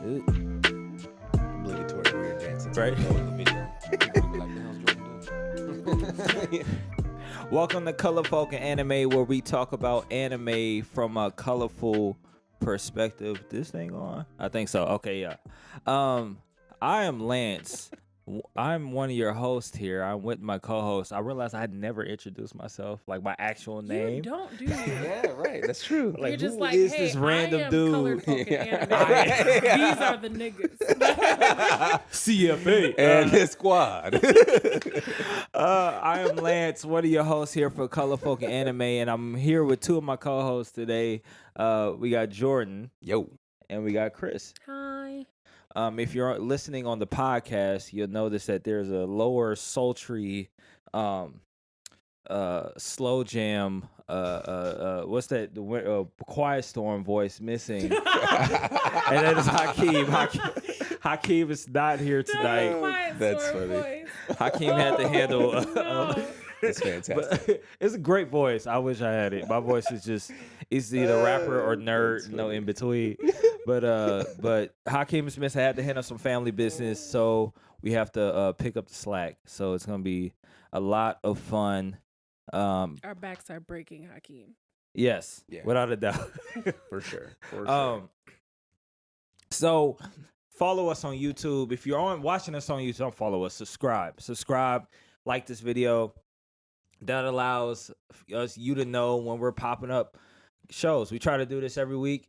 Obligatory weird dances. Right. That was the video. People be like, the hell's Jordan doing? Welcome to Color Falcon Anime, where we talk about anime from a colorful perspective. This thing on? I think so. Okay, yeah. I am Lance. I'm one of your hosts here. I'm with my co-host. I realized I had never introduced myself, like my actual name. You don't do that. Yeah, right. That's true. You're just who like, is hey, this random I am dude? Colored Folk Anime. Yeah. These are the niggas. CFA And his squad. I am Lance, one of your hosts here for Color Folk Anime, and I'm here with two of my co-hosts today. We got Jordan. Yo. And we got Chris. Hi. If you're listening on the podcast, you'll notice that there's a lower sultry slow jam what's that, the quiet storm voice missing. And that is Hakeem. Hakeem is not here tonight. That's funny. Hakeem had to handle That's fantastic. but it's a great voice. I wish I had it. My voice is just, it's either rapper or nerd, no in between. But Hakeem Smith had to handle some family business, so we have to pick up the slack. So it's gonna be a lot of fun. Our backs are breaking, Hakeem. Yes, Yeah. without a doubt. For sure. For sure. So follow us on YouTube. If you're watching us on YouTube, don't follow us. Subscribe, like this video. That allows you to know when we're popping up shows. We try to do this every week,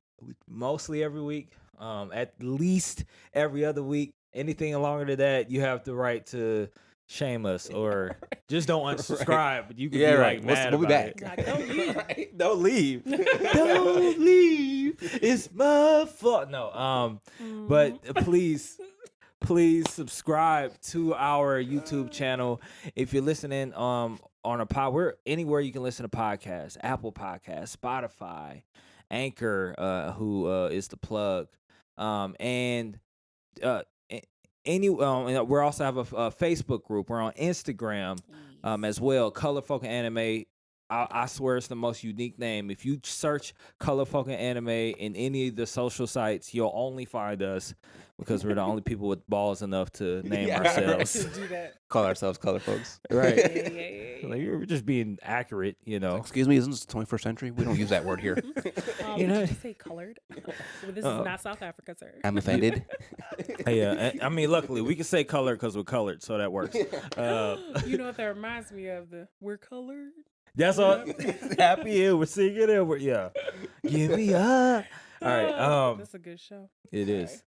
mostly every week, at least every other week. Anything longer than that, you have the right to shame us or just don't unsubscribe. Right. You can be like mad we'll be about back. it. Like, don't leave. Right. Don't leave. Don't leave. It's my fault. No. But please subscribe to our YouTube channel. If you're listening on a pod, we're anywhere you can listen to podcasts. Apple Podcasts, Spotify, Anchor, who is the plug, and we also have a Facebook group. We're on Instagram as well. Color Folk Anime. I swear it's the most unique name. If you search Color Folk Anime in any of the social sites, you'll only find us because we're the only people with balls enough to name ourselves. To do that. Call ourselves color folks. Right. Yeah. Like, you're just being accurate, you know. Excuse me, isn't this the 21st century? We don't use that word here. You know- Did you say colored? Well, this is not South Africa, sir. I'm offended. Yeah, I mean, luckily we can say color because we're colored, so that works. You know what that reminds me of? We're colored. That's all. Happy and we're singing and we're give me up. All right. That's a good show. It is.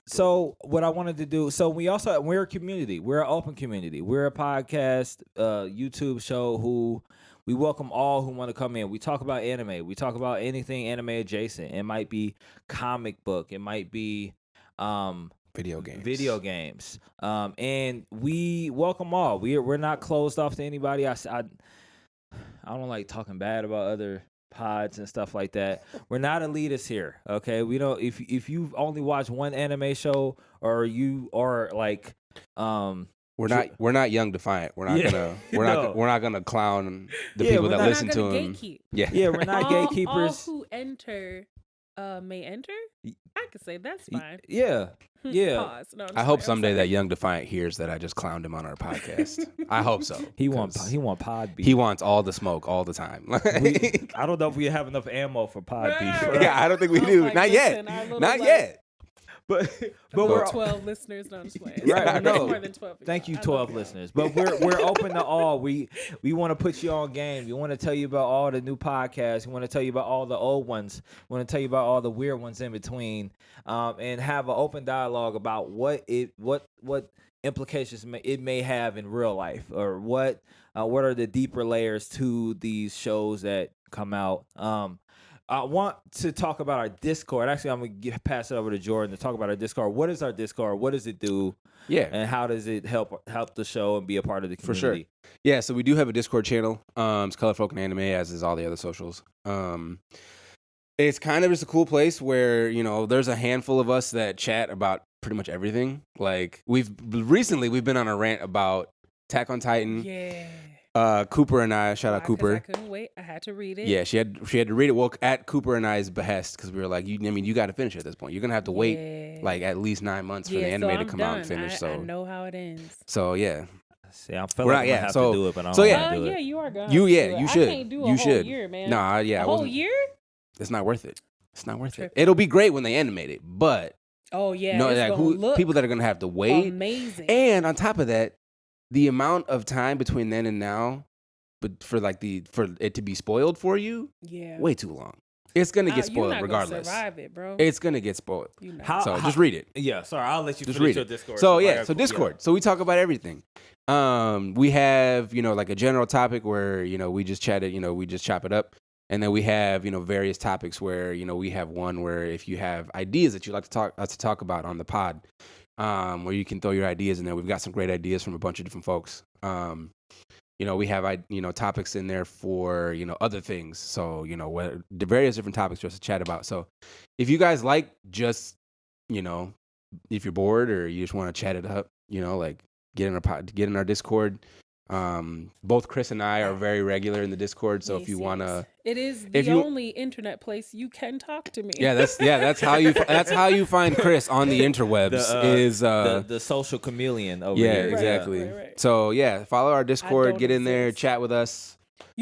So what I wanted to do. So we're a community. We're an open community. We're a podcast, YouTube show who we welcome all who want to come in. We talk about anime. We talk about anything anime adjacent. It might be comic book. It might be Video games. And we welcome all. We're not closed off to anybody. I don't like talking bad about other pods and stuff like that. We're not elitists here, okay? We don't. If you've only watched one anime show or you are like, We're not Young Defiant. We're not gonna clown the people that listen to him. Yeah, we're not gatekeepers. All who enter may enter. I could say that's fine. Yeah. Pause. No, I hope someday that Young Defiant hears that I just clowned him on our podcast. I hope so. He want pod beef. He wants all the smoke all the time. I don't know if we have enough ammo for pod beef. Yeah, I don't think we do. Like, Not listen, yet. Not yet. But we're we're 12 listeners. No, I'm just playing. Right, no. More than 12. Thank you, 12 listeners. But we're open to all. We want to put you on game. We want to tell you about all the new podcasts. We want to tell you about all the old ones. We want to tell you about all the weird ones in between, and have an open dialogue about what implications it may have in real life, or what are the deeper layers to these shows that come out. I want to talk about our Discord. Actually, I'm going to pass it over to Jordan to talk about our Discord. What is our Discord? What does it do? Yeah. And how does it help the show and be a part of the community? For sure. Yeah, so we do have a Discord channel. It's Color Folk and Anime, as is all the other socials. It's kind of just a cool place where, there's a handful of us that chat about pretty much everything. Like, we've been on a rant about Attack on Titan. Yeah. Cooper and I, shout out Why? 'Cause Cooper. I couldn't wait. I had to read it. Yeah, she had to read it. Well, at Cooper and I's behest, because we were like, you got to finish it at this point. You're gonna have to wait like at least 9 months for the anime so to I'm come done. out and finish. I So know how it ends. So yeah. See, I feel like I'm gonna have to do it, but I don't so, want to do it. Yeah, you are gonna. You do it. should. I can't do a you whole should. year, man. Nah, yeah, a whole year. It's not worth it. It's not worth it. Tripping. It'll be great when they animate it, but Oh yeah, no, it's like gonna look people that are gonna have to wait. amazing. And on top of that, the amount of time between then and now, but for it to be spoiled for you, way too long. It's gonna get spoiled you're not regardless. Gonna survive it, bro. It's gonna get spoiled. So just read it. Yeah, sorry, I'll let you just finish read your it. Discord. So yeah, so Discord. Yeah. So we talk about everything. We have like a general topic where we just chat it. We just chop it up. And then we have, various topics where, we have one where if you have ideas that you'd like to talk about on the pod, where you can throw your ideas in there. We've got some great ideas from a bunch of different folks. We have, topics in there for, other things. So, the various different topics for us to chat about. So if you guys like just, if you're bored or you just want to chat it up, like get in our Discord. Both Chris and I are very regular in the Discord, so if you wanna, it is the only internet place you can talk to me. Yeah, that's how you find Chris on the interwebs. The social chameleon over here. Yeah, exactly. Right. So yeah, follow our Discord, get in there, chat with us,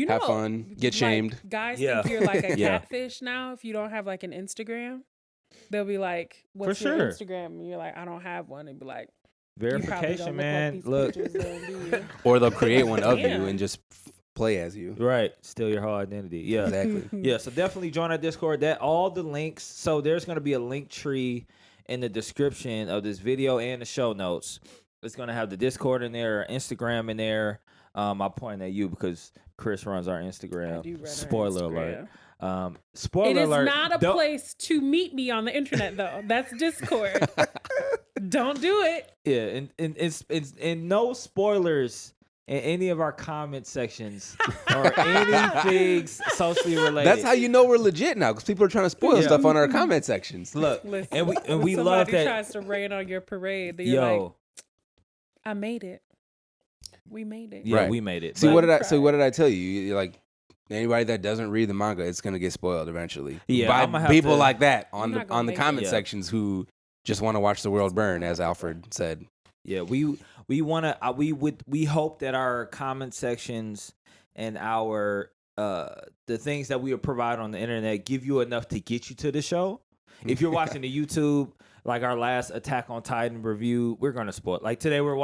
have fun, get shamed. Guys think you're like a catfish now if you don't have like an Instagram. They'll be like, "What's your Instagram?" And you're like, "I don't have one." And be like, verification, man. Look, or they'll create one of you and just play as you. Right, steal your whole identity. Yeah, exactly. Yeah, so definitely join our Discord. All the links. So there's gonna be a link tree in the description of this video and the show notes. It's gonna have the Discord in there, Instagram in there. I'm pointing at you because Chris runs our Instagram. Spoiler alert. Spoiler alert. It is not a place to meet me on the internet, though. That's Discord. Don't do it. Yeah, and it's no spoilers in any of our comment sections or anything socially related. That's how you know we're legit now, because people are trying to spoil stuff on our comment sections. Look, listen, and we love that. Somebody tries to rain on your parade. You're like, I made it. We made it. Yeah, we made it. See, what did I tell you? You're like, anybody that doesn't read the manga, it's gonna get spoiled eventually. Yeah, by people like that on the comment sections who just want to watch the world burn, as Alfred said. Yeah, we hope that our comment sections and our the things that we provide on the internet give you enough to get you to the show. If you're watching the YouTube, like our last Attack on Titan review, we're gonna spoil. Like today, we're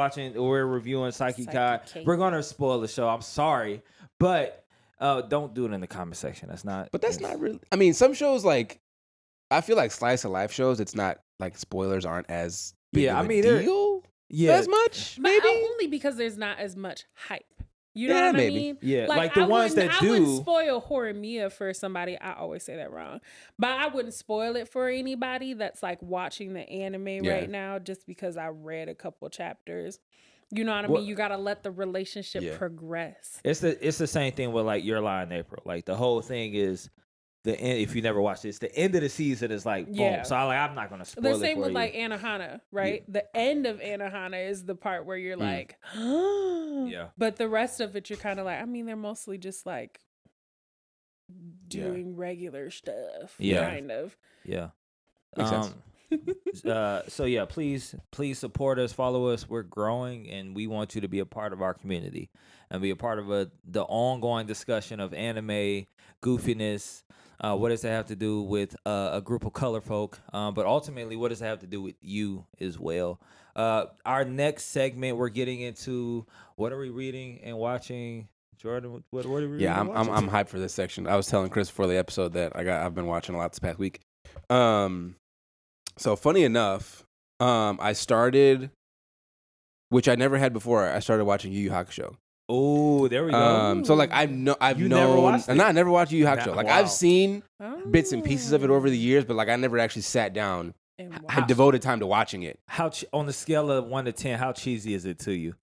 reviewing Saiki Kai. We're gonna spoil the show. I'm sorry, but don't do it in the comment section. That's not really. I mean, some shows like I feel like slice of life shows. It's not like spoilers aren't as big of a deal. As much. Maybe only because there's not as much hype. You know what I mean? Yeah, like the ones that do. I wouldn't spoil Horimiya for somebody. I always say that wrong. But I wouldn't spoil it for anybody that's like watching the anime right now just because I read a couple chapters. You know what I mean? You got to let the relationship progress. It's the same thing with like Your Lie in April. Like the whole thing is the end. If you never watched this, the end of the season is like boom. So I'm not going to spoil it for you. The same with like Anohana, right? Yeah. The end of Anohana is the part where you're like, yeah. But the rest of it, you're kind of like, I mean, they're mostly just like doing regular stuff, kind of. Yeah. Makes sense. So yeah, please support us, follow us. We're growing, and we want you to be a part of our community and be a part of the ongoing discussion of anime goofiness. What does it have to do with a group of color folk? But ultimately, what does it have to do with you as well? Our next segment, we're getting into what are we reading and watching. Jordan, what are we reading? Yeah, I'm hyped for this section. I was telling Chris before the episode that I've been watching a lot this past week. So funny enough, I started, which I never had before. I started watching Yu Yu Hakusho. Oh, there we go. So like I never watched Yu Yu Hakusho. Like I've seen bits and pieces of it over the years, but like I never actually sat down and devoted time to watching it. How on the scale of 1 to 10, how cheesy is it to you?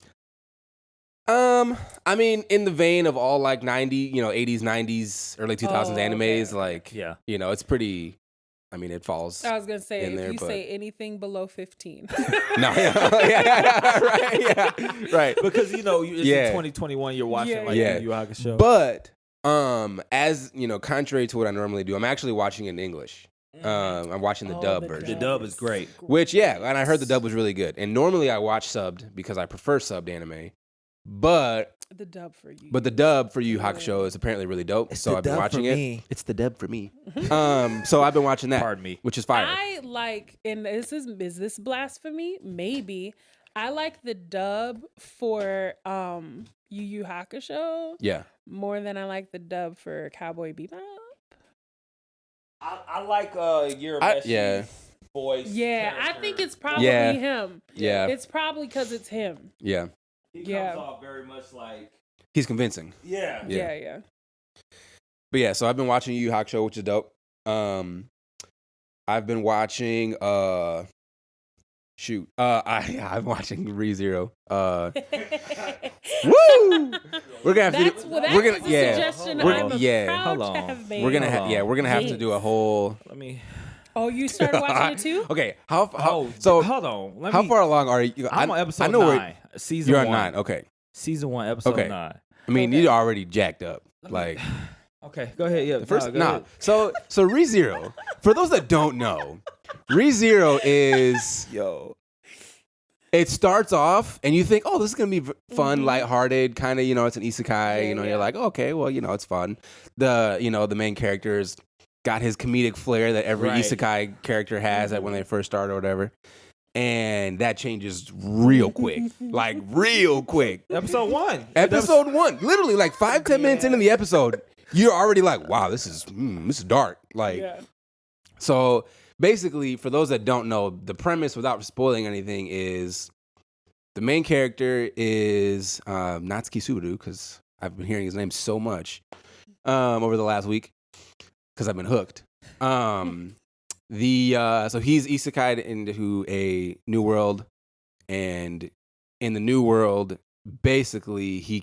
I mean, in the vein of all like 80s, 90s, early 2000s animes, like it's pretty. I mean, it falls. I was gonna say in if there, you but- say anything below 15. No, right. Because it's Yeah. in 2021. You're watching Yeah, like yeah. Yu Yu Hakusho. But as contrary to what I normally do, I'm actually watching in English. I'm watching the dub version. The dub is great. Which, and I heard the dub was really good. And normally I watch subbed because I prefer subbed anime. But the dub for you. the dub for Yu Yu Hakusho is apparently really dope. So I've been watching it. It's the dub for me. So I've been watching that. Pardon me. Which is fire. I like, and is this blasphemy? Maybe. I like the dub for Yu Yu Hakusho Yeah. more than I like the dub for Cowboy Bebop. I like your voice. Yeah, I think it's probably Yeah. him. Yeah. It's probably because it's him. Yeah. He Yeah. comes off very much like He's convincing. yeah. Yeah. But yeah, so I've been watching Yu Yu Hakusho, which is dope. I've been watching I'm watching ReZero. Woo! We're gonna have to. We're gonna. A suggestion We're- I'm yeah. proud Hold to on. have made. We're gonna have to do a whole. Let me. Oh, you started watching it too? Okay. How So hold on. how far along are you? I'm on episode I know 9. Season you're 1. on 9. Okay. Season 1, episode Okay. 9. I mean, Okay. you already jacked up. Like Okay, go ahead. Yeah, the first. go Nah. ahead. So ReZero. For those that don't know, ReZero is. Yo. It starts off and you think, oh, this is going to be fun, lighthearted, kind of, it's an isekai, Yeah. you're like, okay, well, it's fun. The main character's got his comedic flair that every Right. isekai character has when they first start or whatever. And that changes real quick, like real quick. Episode 1. Episode 1, literally like 5-10 minutes into the episode, you're already like, wow, this is dark. Like, Yeah. so basically, for those that don't know, the premise, without spoiling anything, is the main character is Natsuki Suru, because I've been hearing his name so much over the last week, because I've been hooked. So he's isekai'd into a new world, and in the new world, basically he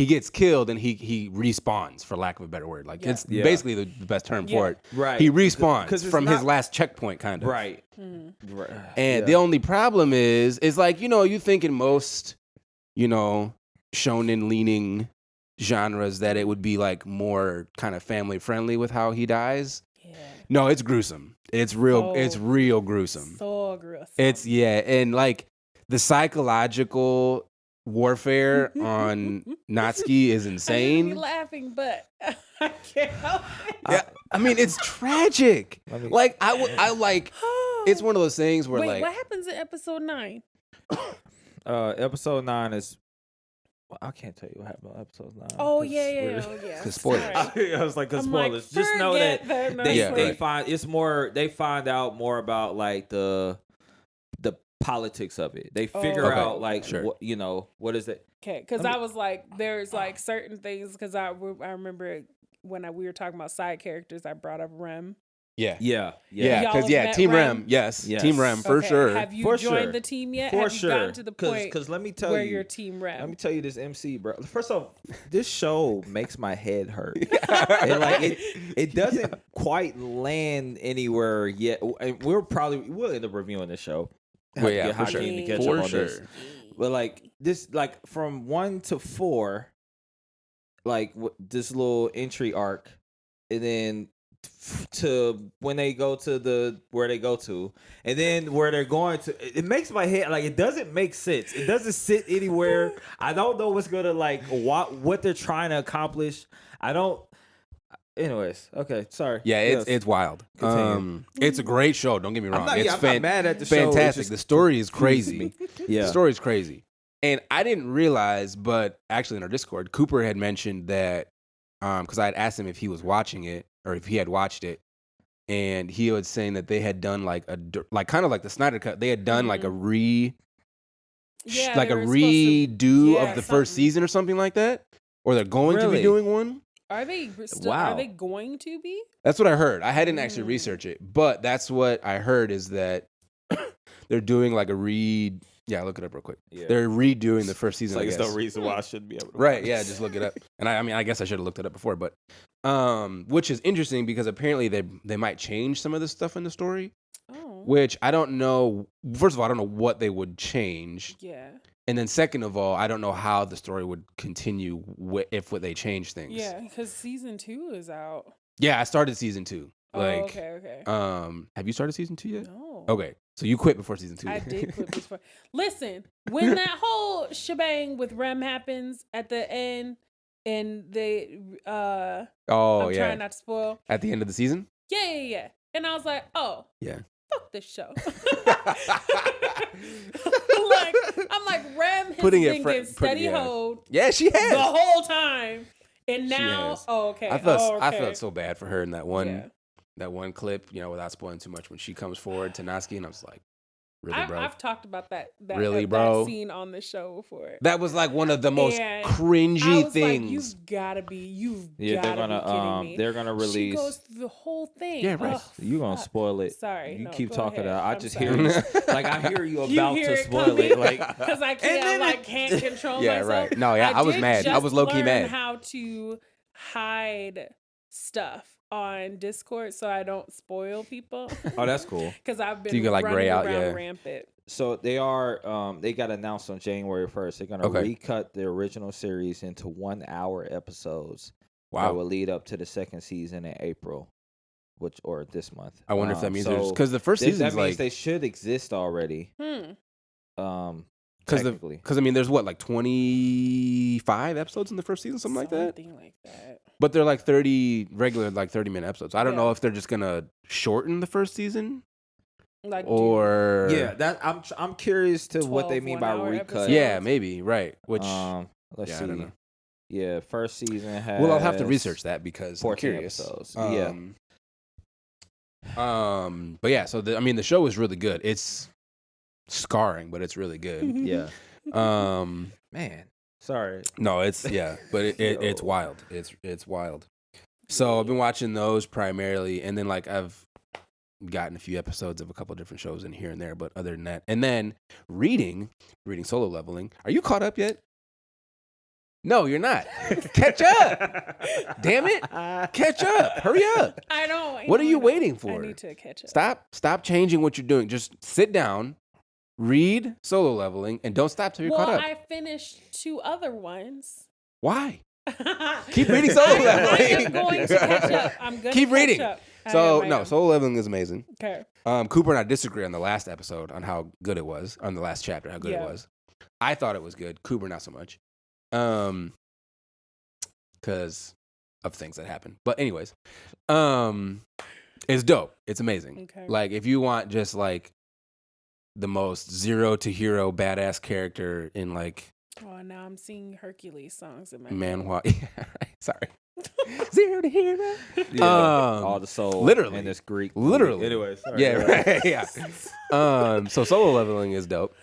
gets killed and he respawns, for lack of a better word. Like it's basically the best term for it. Right. He respawns 'Cause it's from his not- last checkpoint, kind of. Right. Mm. And the only problem is like, you think in most, shonen leaning genres that it would be like more kind of family friendly with how he dies. Yeah. No, it's gruesome. It's real gruesome. So gruesome. And like the psychological warfare on Natsuki is I'm insane. laughing, but I can't help it. Yeah, I mean it's tragic. Like I like it's one of those things where Wait, like what happens in episode 9? Episode 9 is. Well, I can't tell you what happened on episode 9. Oh 'cause yeah. we're- Cause spoilers. Sorry. I was like, cause I'm like, spoilers. Just know that forget that. they Right. find it's more. They find out more about like the politics of it. They figure Okay, out like sure. what is it? Okay, because I was like, there's like certain things. Because I remember when we were talking about side characters, I brought up Rem. Yeah. Yeah. Yeah, Y'all because have met Team Rem, Rem? yes, Yes. Team Rem for Okay, sure. Have you For joined sure. the team yet? For have you sure. gotten to the point Because let me tell where you, you're Team Rem? let me tell you this MC, bro. First off, this show makes my head hurt. And like it doesn't quite land anywhere yet. And we'll end up reviewing this show. Well, yeah, Get for Hakeem sure. to catch For up on sure. this. But like this, like from 1 to 4, like this little entry arc, and then to when they go to where they go to, and then where they're going to, it makes my head like it doesn't make sense. It doesn't sit anywhere. I don't know what's gonna like what they're trying to accomplish. I don't. Anyways, okay, sorry. Yeah, Yes. it's wild. Continue. It's a great show. Don't get me wrong. I'm It's not mad at the show. It's fantastic. just The story is crazy. me. Yeah. The story is crazy. And I didn't realize, but actually in our Discord, Cooper had mentioned that because I had asked him if he was watching it or if he had watched it, and he was saying that they had done like kind of like the Snyder Cut. They had done like a Yeah, like they a were supposed to- redo yeah, of the first something. season or something like that, or they're going to be Really? doing one. Are they still? Wow. Are they going to be? That's what I heard. I hadn't actually researched it, but that's what I heard is that they're doing like a Yeah, look it up real quick. Yeah. They're redoing the first season. Like, I there's guess. no reason why I shouldn't be able to. Right? Yeah, just look it up. And I mean, I guess I should have looked it up before, but which is interesting because apparently they might change some of the stuff in the story. Oh. Which I don't know. First of all, I don't know what they would change. Yeah. And then second of all, I don't know how the story would continue if they change things. Yeah, because season 2 is out. Yeah, I started season 2. Like, okay. Have you started season 2 yet? No. Okay, so you quit before season 2. I did quit before. Listen, when that whole shebang with Rem happens at the end, and they, I'm trying not to spoil. At the end of the season? Yeah. And I was like, oh. Yeah. Fuck this show. I'm like, Rem has Putting been it getting steady hold. Yeah, she has. The whole time. And now, has. okay. I felt so bad for her in that one. Yeah. That one clip, without spoiling too much, when she comes forward to Natsuki, and I was like, really, bro? I've talked about that really, bro? That scene on the show before. That was like one of the most And cringy I was things. Like, you've gotta be they're gonna be kidding me. they're gonna release. She goes through the whole thing. Yeah, right. Ugh, You gonna fuck. spoil it? Sorry, You no, keep go talking. ahead. I I'm just sorry. hear you. Like I hear you about hear to it spoil coming? it. Like Because I can't control Yeah, myself. right. No, yeah, I was did mad. I just was low-key learn mad. How to hide stuff on Discord so I don't spoil people. oh, that's cool. Because I've been So you can, like, running gray out, around yeah. rampant. So they are. They got announced on January 1st. They're gonna Okay. recut the original series into 1-hour episodes. Wow. That will lead up to the second season in April, or this month. I wonder if that means so because the first that season's means like they should exist already. because Technically. I mean there's what like 25 episodes in the first season, something like that. Something like that. But they're like 30-minute episodes. I don't know Yeah. if they're just gonna shorten the first season Like, or Yeah, that I'm curious to what they 12 mean by 1-hour recut. episodes. yeah, maybe right. Which Let's yeah, see. I don't know. Yeah, first season has. Well, I'll have to research that because I'm 14 curious. episodes. But yeah, so the show is really good. It's scarring, but it's really good. Yeah. Man, sorry. No, it's but it's wild. It's wild. So I've been watching those primarily, and then like I've gotten a few episodes of a couple different shows in here and there, but other than that, and then reading Solo Leveling. Are you caught up yet? No, you're not. Catch up. Damn it. Catch up. Hurry up. I don't. What are you know. waiting for? I need to catch up. Stop changing what you're doing. Just sit down, read Solo Leveling, and don't stop till you're caught up. I finished 2 other ones. Why? Keep reading Solo Leveling. I am going to catch up. I'm going Keep to catch reading. up. So I no, am. Solo Leveling is amazing. Okay. Cooper and I disagree on the last episode on how good it was, on the last chapter, how good it Yeah. was. I thought it was good. Cooper not so much. Because of things that happened. But anyways, it's dope. It's amazing. Okay. Like if you want just like the most zero to hero badass character in like Oh, now I'm seeing Hercules songs in my head. manhwa. Yeah, right. Sorry. Zero to hero. Yeah, all the soul. literally. And this Greek. Literally. Anyway, sorry. Yeah, right. Yeah. So Solo Leveling is dope.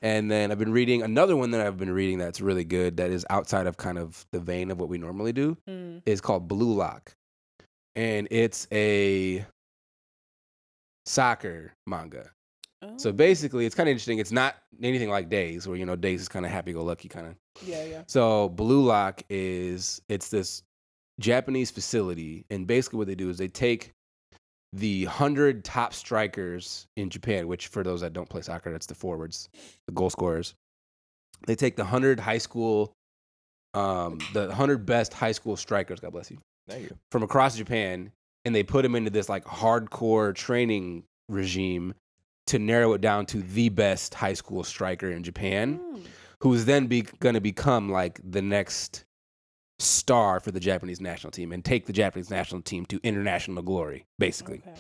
And then I've been reading another one that I've been reading that's really good that is outside of kind of the vein of what we normally do is called Blue Lock. And it's a soccer manga. Oh. So basically it's kind of interesting. It's not anything like Days where, Days is kind of happy-go-lucky kind of. Yeah. So Blue Lock it's this Japanese facility. And basically what they do is they take the 100 top strikers in Japan, which for those that don't play soccer, that's the forwards, the goal scorers. They take the 100 high school, the 100 best high school strikers, God bless you, Thank you. from across Japan, and they put them into this like hardcore training regime to narrow it down to the best high school striker in Japan, who is then going to become like the next star for the Japanese national team and take the Japanese national team to international glory, basically. Okay.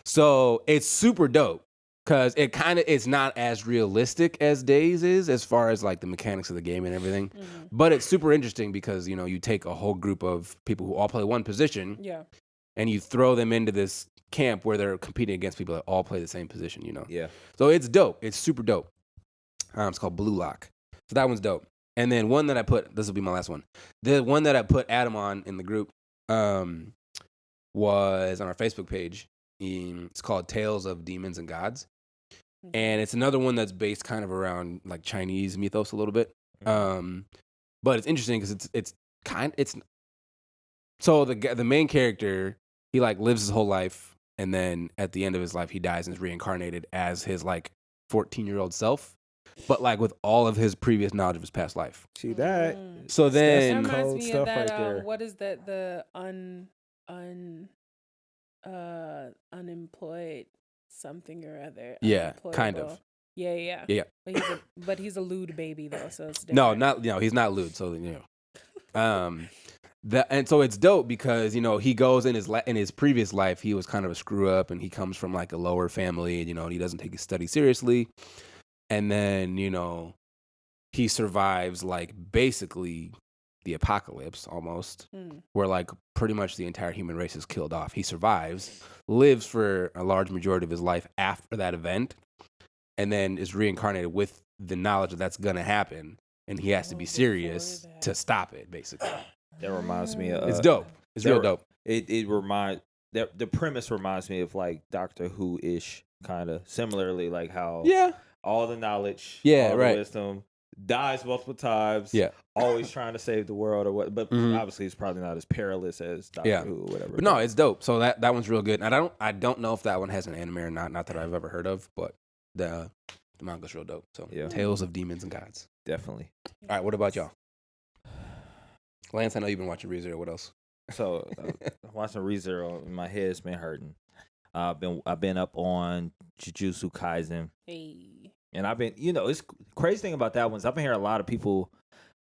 So it's super dope because it's not as realistic as Days is as far as like the mechanics of the game and everything. But it's super interesting because, you take a whole group of people who all play one position Yeah. and you throw them into this camp where they're competing against people that all play the same position, Yeah. So it's dope. It's super dope. It's called Blue Lock. So that one's dope. And then one that I put, this will be my last one. The one that I put Adam on in the group was on our Facebook page. It's called Tales of Demons and Gods. and it's another one that's based kind of around like Chinese mythos a little bit. But it's interesting because it's so the main character, he like lives his whole life, and then at the end of his life he dies and is reincarnated as his like 14-year-old self, but like with all of his previous knowledge of his past life. See that? So then that reminds me stuff of that. right there. What is that? The unemployed something or other. Yeah, kind of. Yeah. But he's a lewd baby though, so it's No, different. he's not lewd. So and so it's dope because he goes in his previous life he was kind of a screw up, and he comes from like a lower family, and he doesn't take his study seriously, and then he survives like basically the apocalypse almost, where like pretty much the entire human race is killed off. He survives, lives for a large majority of his life after that event, and then is reincarnated with the knowledge that's gonna happen, and he has to be serious to stop it. Basically, that reminds me of it's dope. It's real dope. The premise reminds me of like Doctor Who ish, kind of similarly, like how all the knowledge, all the wisdom dies multiple times. Always trying to save the world or what, but obviously it's probably not as perilous as Doctor Who or whatever. But no, it's dope. So that one's real good. And I don't know if that one has an anime or not that I've ever heard of, but the manga's real dope. So Tales of Demons and Gods. Definitely. All right, what about y'all? Lance, I know you've been watching ReZero. What else? So watching ReZero, my head's been hurting. I've been up on Jujutsu Kaisen. Hey. And I've been, it's crazy thing about that one is I've been hearing a lot of people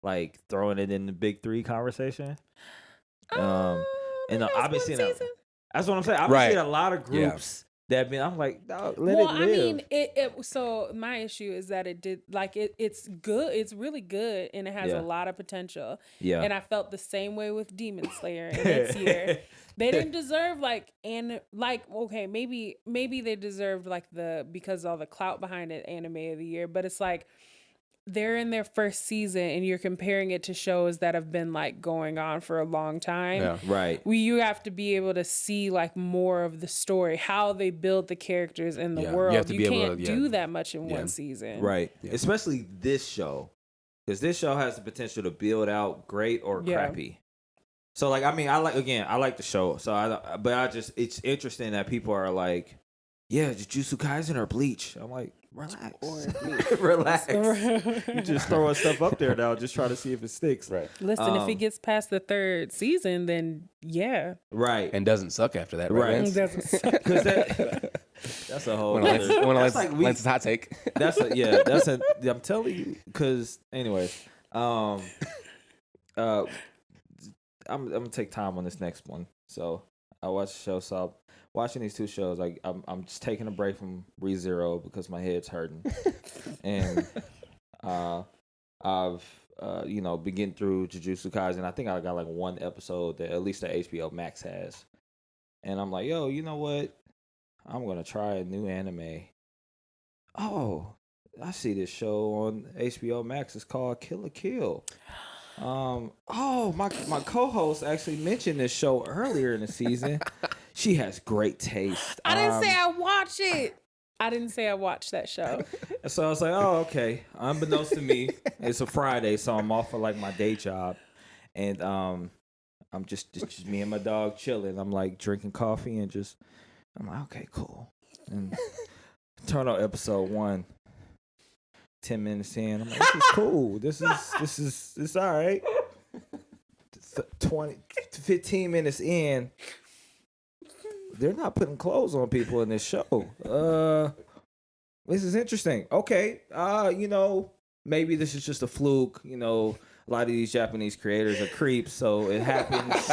like throwing it in the big three conversation. And I've been seeing that. That's what I'm saying. I've been seeing a lot of groups that been. I'm like, no, let it live. I mean, so my issue is that it did like it's good. It's really good, and it has a lot of potential. Yeah. And I felt the same way with Demon Slayer in its year. They didn't deserve okay, maybe they deserved because all the clout behind it, anime of the year, but it's like they're in their first season and you're comparing it to shows that have been like going on for a long time. Yeah. Right. You have to be able to see like more of the story, how they build the characters in the world. You can't do that much in one season. Right. Yeah. Especially this show. Because this show has the potential to build out great or crappy. So like, I mean, I like the show. So it's interesting that people are like, yeah, Jujutsu Kaisen or Bleach. I'm like, relax. Relax. You just throwing stuff up there now, just trying to see if it sticks. Right. Listen, if it gets past the third season, then right, and doesn't suck after that. Right. Doesn't suck. That's a whole. Lance's hot take. I'm telling you. Because anyway, I'm gonna take time on this next one. So I watched the show. So watching these two shows, like I'm just taking a break from ReZero because my head's hurting, and I've been getting through Jujutsu Kaisen. I think I got like one episode that at least the HBO Max has, and I'm like, yo, you know what? I'm gonna try a new anime. Oh, I see this show on HBO Max. It's called Kill la Kill. My co-host actually mentioned this show earlier in the season. She has great taste. I didn't say I watch it. I didn't say I watched that show. So I was like, oh, okay. Unbeknownst to me, it's a Friday, so I'm off for like my day job. And I'm just me and my dog chilling. I'm like drinking coffee and I'm like, okay, cool. And turn on episode 1. 10 minutes in, I'm like, this is cool. This is all right. 15 minutes in, they're not putting clothes on people in this show. This is interesting. Okay, maybe this is just a fluke. A lot of these Japanese creators are creeps, so it happens.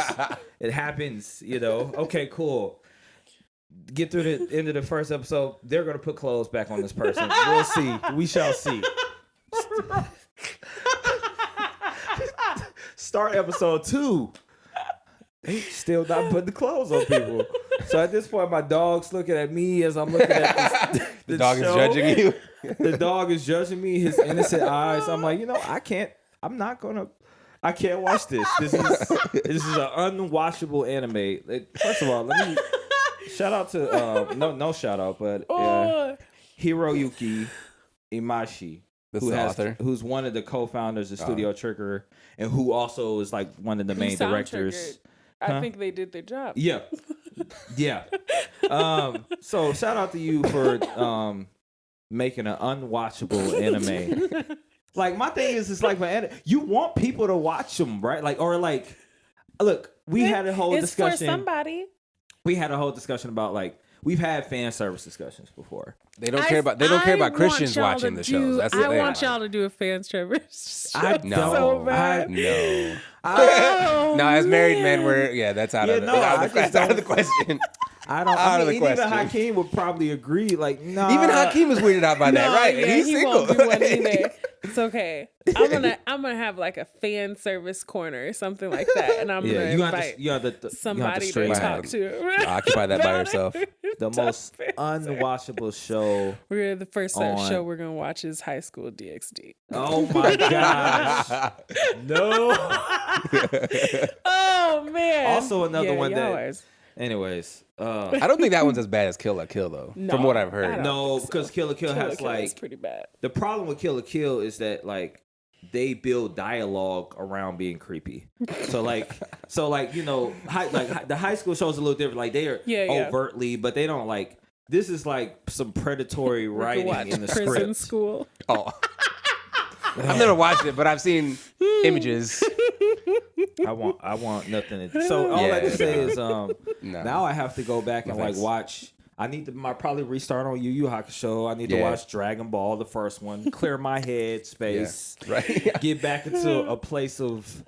It happens. Okay, cool. Get through the end of the first episode, they're going to put clothes back on this person. We'll see. We shall see. Start episode 2. They still not putting the clothes on people. So at this point, my dog's looking at me as I'm looking at this. The dog show. Is judging you. The dog is judging me, his innocent eyes. I'm like, I can't watch this. This is an unwatchable anime. First of all, let me... Shout out to no shout out, but Hiroyuki Imaishi, author, who's one of the co-founders of Studio Trigger, and who also is like one of the main directors. I think they did their job. Yeah, yeah. So shout out to you for making an unwatchable anime. Like my thing is, it's like you want people to watch them, right? Like look, we had a whole discussion. It's for somebody. We had a whole discussion about like. We've had fan service discussions before. They don't care about Christians watching the shows. That's I want y'all to do a fan service. I know. No, as married men, that's out of the question. Even Hakeem would probably agree. Like, no. Even Hakeem was weirded out by that, right? Yeah, and he's single. Won't do one either. It's okay. I'm gonna have like a fan service corner or something like that, and I'm gonna invite somebody to talk to. Occupy that by yourself. The most unwatchable show. We're the first show we're gonna watch is High School DxD. Oh my gosh! No. Oh man. Also another one that. Anyways, I don't think that one's as bad as Kill la Kill though. No, from what I've heard. No, because Kill la Kill has like pretty bad. The problem with Kill la Kill is that like they build dialogue around being creepy. So like you know, the high school shows a little different. Like they are overtly, but they don't like. This is like some predatory writing in the Prison script. School. Oh, I've never watched it, but I've seen images. I want nothing to. So all I can say is now I have to go back and like watch. I need to probably restart on Yu Yu Hakusho. I need to watch Dragon Ball, the first one, clear my head space, right? Get back into a place of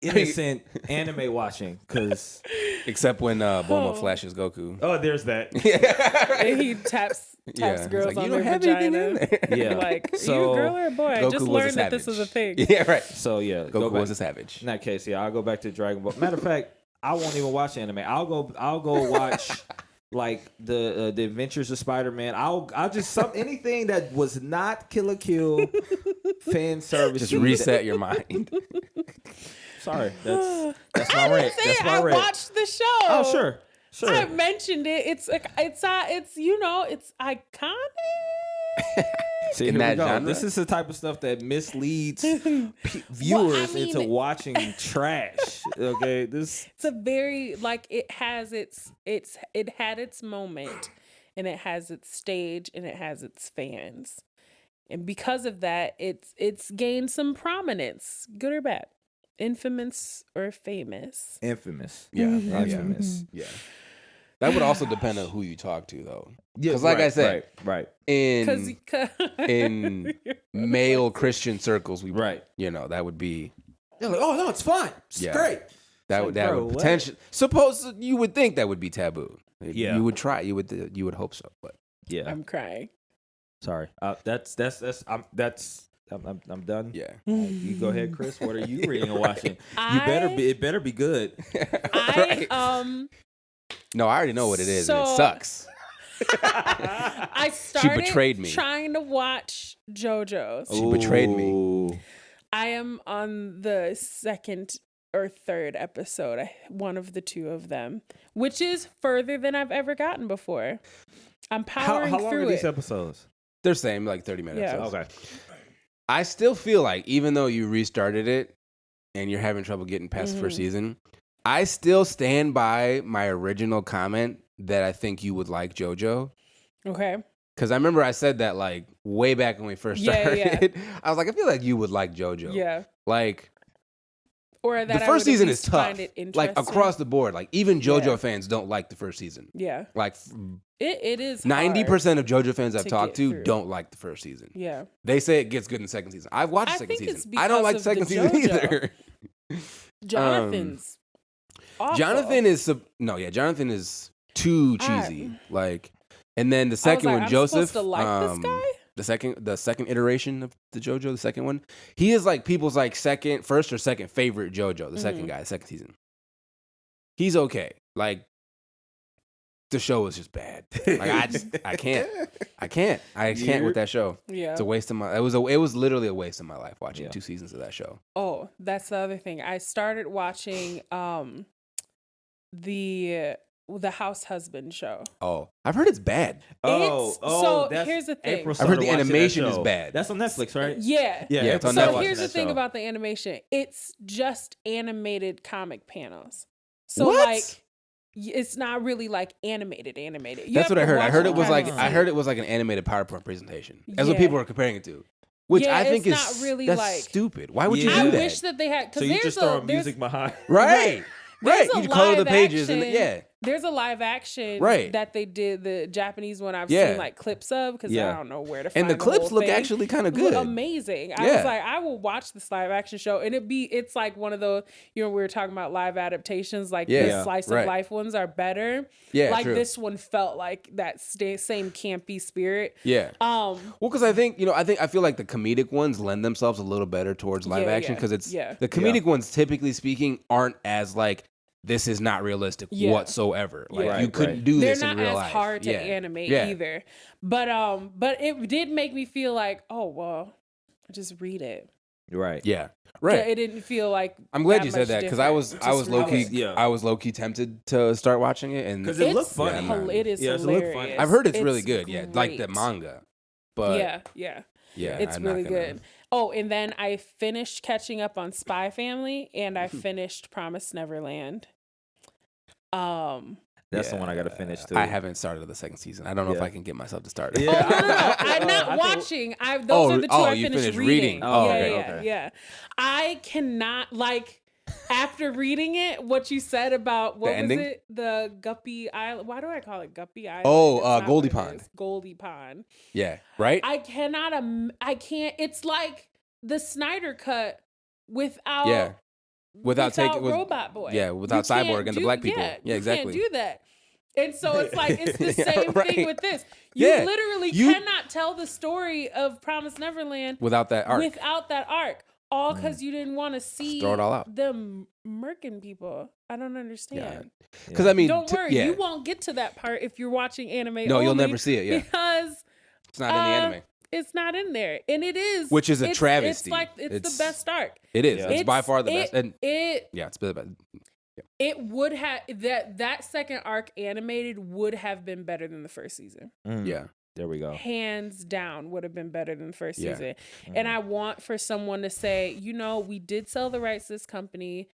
innocent anime watching, because except when Bulma flashes Goku. Oh, there's that. And he taps girls on their vagina. Yeah, like, are you a girl or a boy? Goku I just learned that this was a thing. Yeah, right. So yeah, Goku was a savage. In that case, I'll go back to Dragon Ball. Matter of fact, I won't even watch anime. I'll go watch like the Adventures of Spider-Man. I'll just anything that was not Kill la Kill fan service. Just reset your mind. Sorry, that's my rant. That's my rant. I watched the show. Oh sure. I mentioned it. It's it's iconic. See, here we go. Genre? This is the type of stuff that misleads viewers into watching trash. Okay, it's a very like it had its moment, and it has its stage, and it has its fans, and because of that, it's gained some prominence, good or bad, infamous or famous. Infamous, yeah, infamous, yeah. That would also depend on who you talk to, though. Because, like I said, right. In male Christian circles, that would be. They're like, oh no, it's fine, it's great. That would potentially. Suppose you would think that would be taboo. Yeah, you would try. You would hope so, but yeah, I'm crying. Sorry, I'm done. Yeah, you go ahead, Chris. What are you reading and watching? It better be good. No, I already know what it is, and it sucks. I started she betrayed me. Trying to watch JoJo's. She betrayed me. I am on the second or third episode, one of the two of them, which is further than I've ever gotten before. I'm powering through it. How long are these episodes? They're same, like 30 minutes. Yeah. Okay. I still feel like even though you restarted it and you're having trouble getting past the first season, I still stand by my original comment that I think you would like JoJo. Okay. Because I remember I said that like way back when we first started. Yeah. I was like, I feel like you would like JoJo. Yeah. Like, or that the first season is tough. Like across the board. Like even JoJo fans don't like the first season. Yeah. Like it is 90% of JoJo fans I've talked to don't like the first season. Yeah. They say it gets good in the second season. I've watched the second season. I don't like the second season either. Jonathan's awful. Jonathan is too cheesy. Like, and then the second one, Joseph. To like this guy? The second iteration of the JoJo, the second one, he is like people's like first or second favorite JoJo. The second guy, second season. He's okay. Like, the show is just bad. Like I can't with that show. Yeah, it's a waste of my. It was literally a waste of my life watching 2 seasons of that show. Oh, that's the other thing. I started watching the House Husband show. Oh, I've heard it's bad. So here's the thing. I've heard the animation is bad. That's on Netflix, right? Yeah. It's on So Netflix. here's the thing about the animation. It's just animated comic panels. So What? like it's not really like animated. That's what I heard. I heard it was like an an animated PowerPoint presentation. That's what people are comparing it to. Which I think is not really that's like stupid. Why would you do I that? wish that they had. So you just throw music behind, right? There's You color the pages and there's a live action that they did, the Japanese one I've seen like clips of because I don't know where to find and the clips look thing. actually kind of good, amazing. I was like, I will watch this live action show, and it's like one of those, we were talking about live adaptations, like the slice of life ones are better. Like this one felt like that same campy spirit. Well, because I feel like the comedic ones lend themselves a little better towards live action because it's the comedic ones, typically speaking, aren't as like, this is not realistic whatsoever. Like you couldn't do this in real life. They're not as hard to animate either. But it did make me feel like, oh well, just read it. Right. Yeah. Right. It didn't feel like. I'm glad you said that because I was low key tempted to start watching it and because it looked funny. It is hilarious. I've heard it's really good. Yeah, like the manga. But yeah, it's really good. Oh, and then I finished catching up on Spy Family, and I finished Promised Neverland. That's the one I got to finish too. I haven't started the second season. I don't know if I can get myself to start it. No. I'm not watching. Those are the two I finished reading. Yeah. I cannot, like, after reading it, what you said about, what was it? The Guppy Island. Why do I call it Guppy Island? Oh, Goldie Pond. Goldie Pond. Yeah, right? I can't. It's like the Snyder Cut without taking Robot Boy. Yeah, without Cyborg and the black people. Yeah, exactly. You can't do that. And so it's like, it's the same thing with this. You literally cannot tell the story of Promised Neverland without that arc. All because you didn't want to see throw it all out. Them murking people. I don't understand. Because I mean, don't worry, you won't get to that part if you're watching anime. No, you'll never see it. Yeah, because it's not in the anime. It's not in there, and it is, which is a travesty. It's the best arc. It is. It's by far the best. And it's the best. Yeah. It would have that second arc animated would have been better than the first season. Yeah. There we go. Hands down would have been better than the first season. And I want for someone to say, we did sell the rights to this company.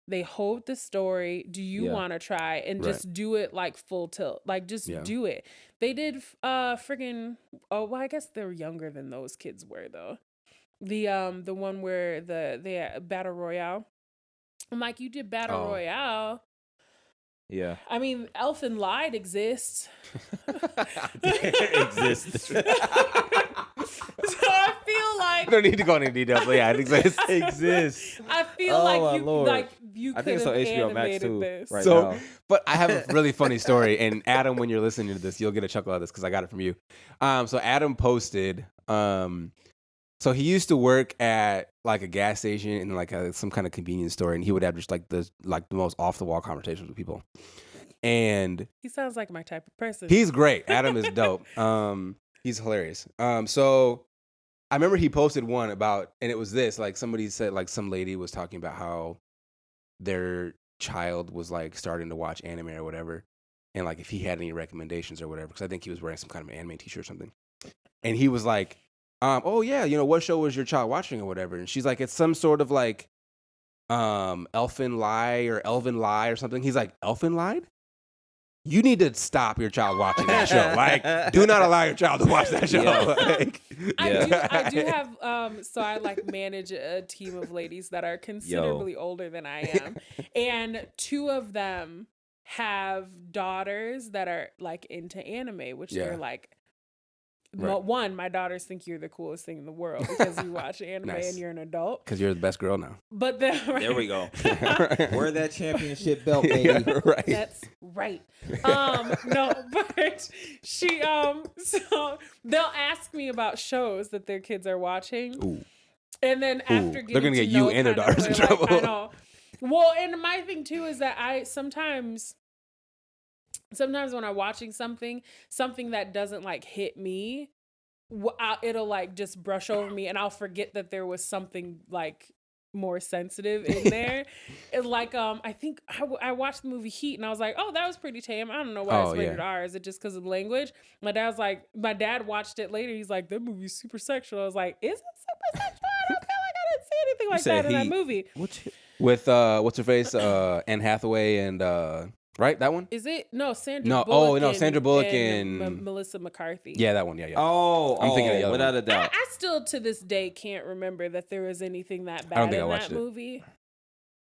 They hold the story. Do you want to try and just do it like full tilt? Like just do it. They did I guess they're younger than those kids were though. The one where the Battle Royale. I'm like, you did Battle Royale. Yeah. I mean, Elfin Lied exists. It exists. So I feel like I don't need to go into details, but it exists. Exists. I feel you could have animated this. Right now. But I have a really funny story, and Adam, when you're listening to this, you'll get a chuckle out of this because I got it from you. So Adam posted. So he used to work at like a gas station and like some kind of convenience store, and he would have just like the most off the wall conversations with people. And he sounds like my type of person. He's great. Adam is dope. He's hilarious. So I remember he posted one about, and it was this, like somebody said, like some lady was talking about how their child was like starting to watch anime or whatever, and like if he had any recommendations or whatever, because I think he was wearing some kind of an anime t-shirt or something, and he was like, oh yeah, what show was your child watching or whatever? And she's like, it's some sort of like Elfin Lie or Elven Lie or something. He's like, Elfin Lied? You need to stop your child watching that show. Like, do not allow your child to watch that show. I do have so I like manage a team of ladies that are considerably older than I am. And two of them have daughters that are like into anime, which they're like, one, my daughters think you're the coolest thing in the world because you watch anime and you're an adult. Because you're the best girl now. But then, there we go. Wear that championship belt, baby. Right. That's right. No, but she so they'll ask me about shows that their kids are watching. Ooh. And then after getting they're gonna get you and their daughters in trouble. I know. Well, and my thing too is that I sometimes when I'm watching something that doesn't like hit me, it'll like just brush over me and I'll forget that there was something like more sensitive in there. It's like I think I watched the movie Heat and I was like, oh, that was pretty tame. I don't know why it's rated R. Is it just because of the language? My dad watched it later. He's like, that movie's super sexual. I was like, is it super sexual? I don't feel like I didn't see anything like that in that movie. With what's her face, Anne Hathaway and right, that one? Is it Sandra? No, Bullock Sandra Bullock and Melissa McCarthy. Yeah, that one. Yeah. I'm thinking of the other without one. a doubt. I still to this day can't remember that there was anything that bad in that movie.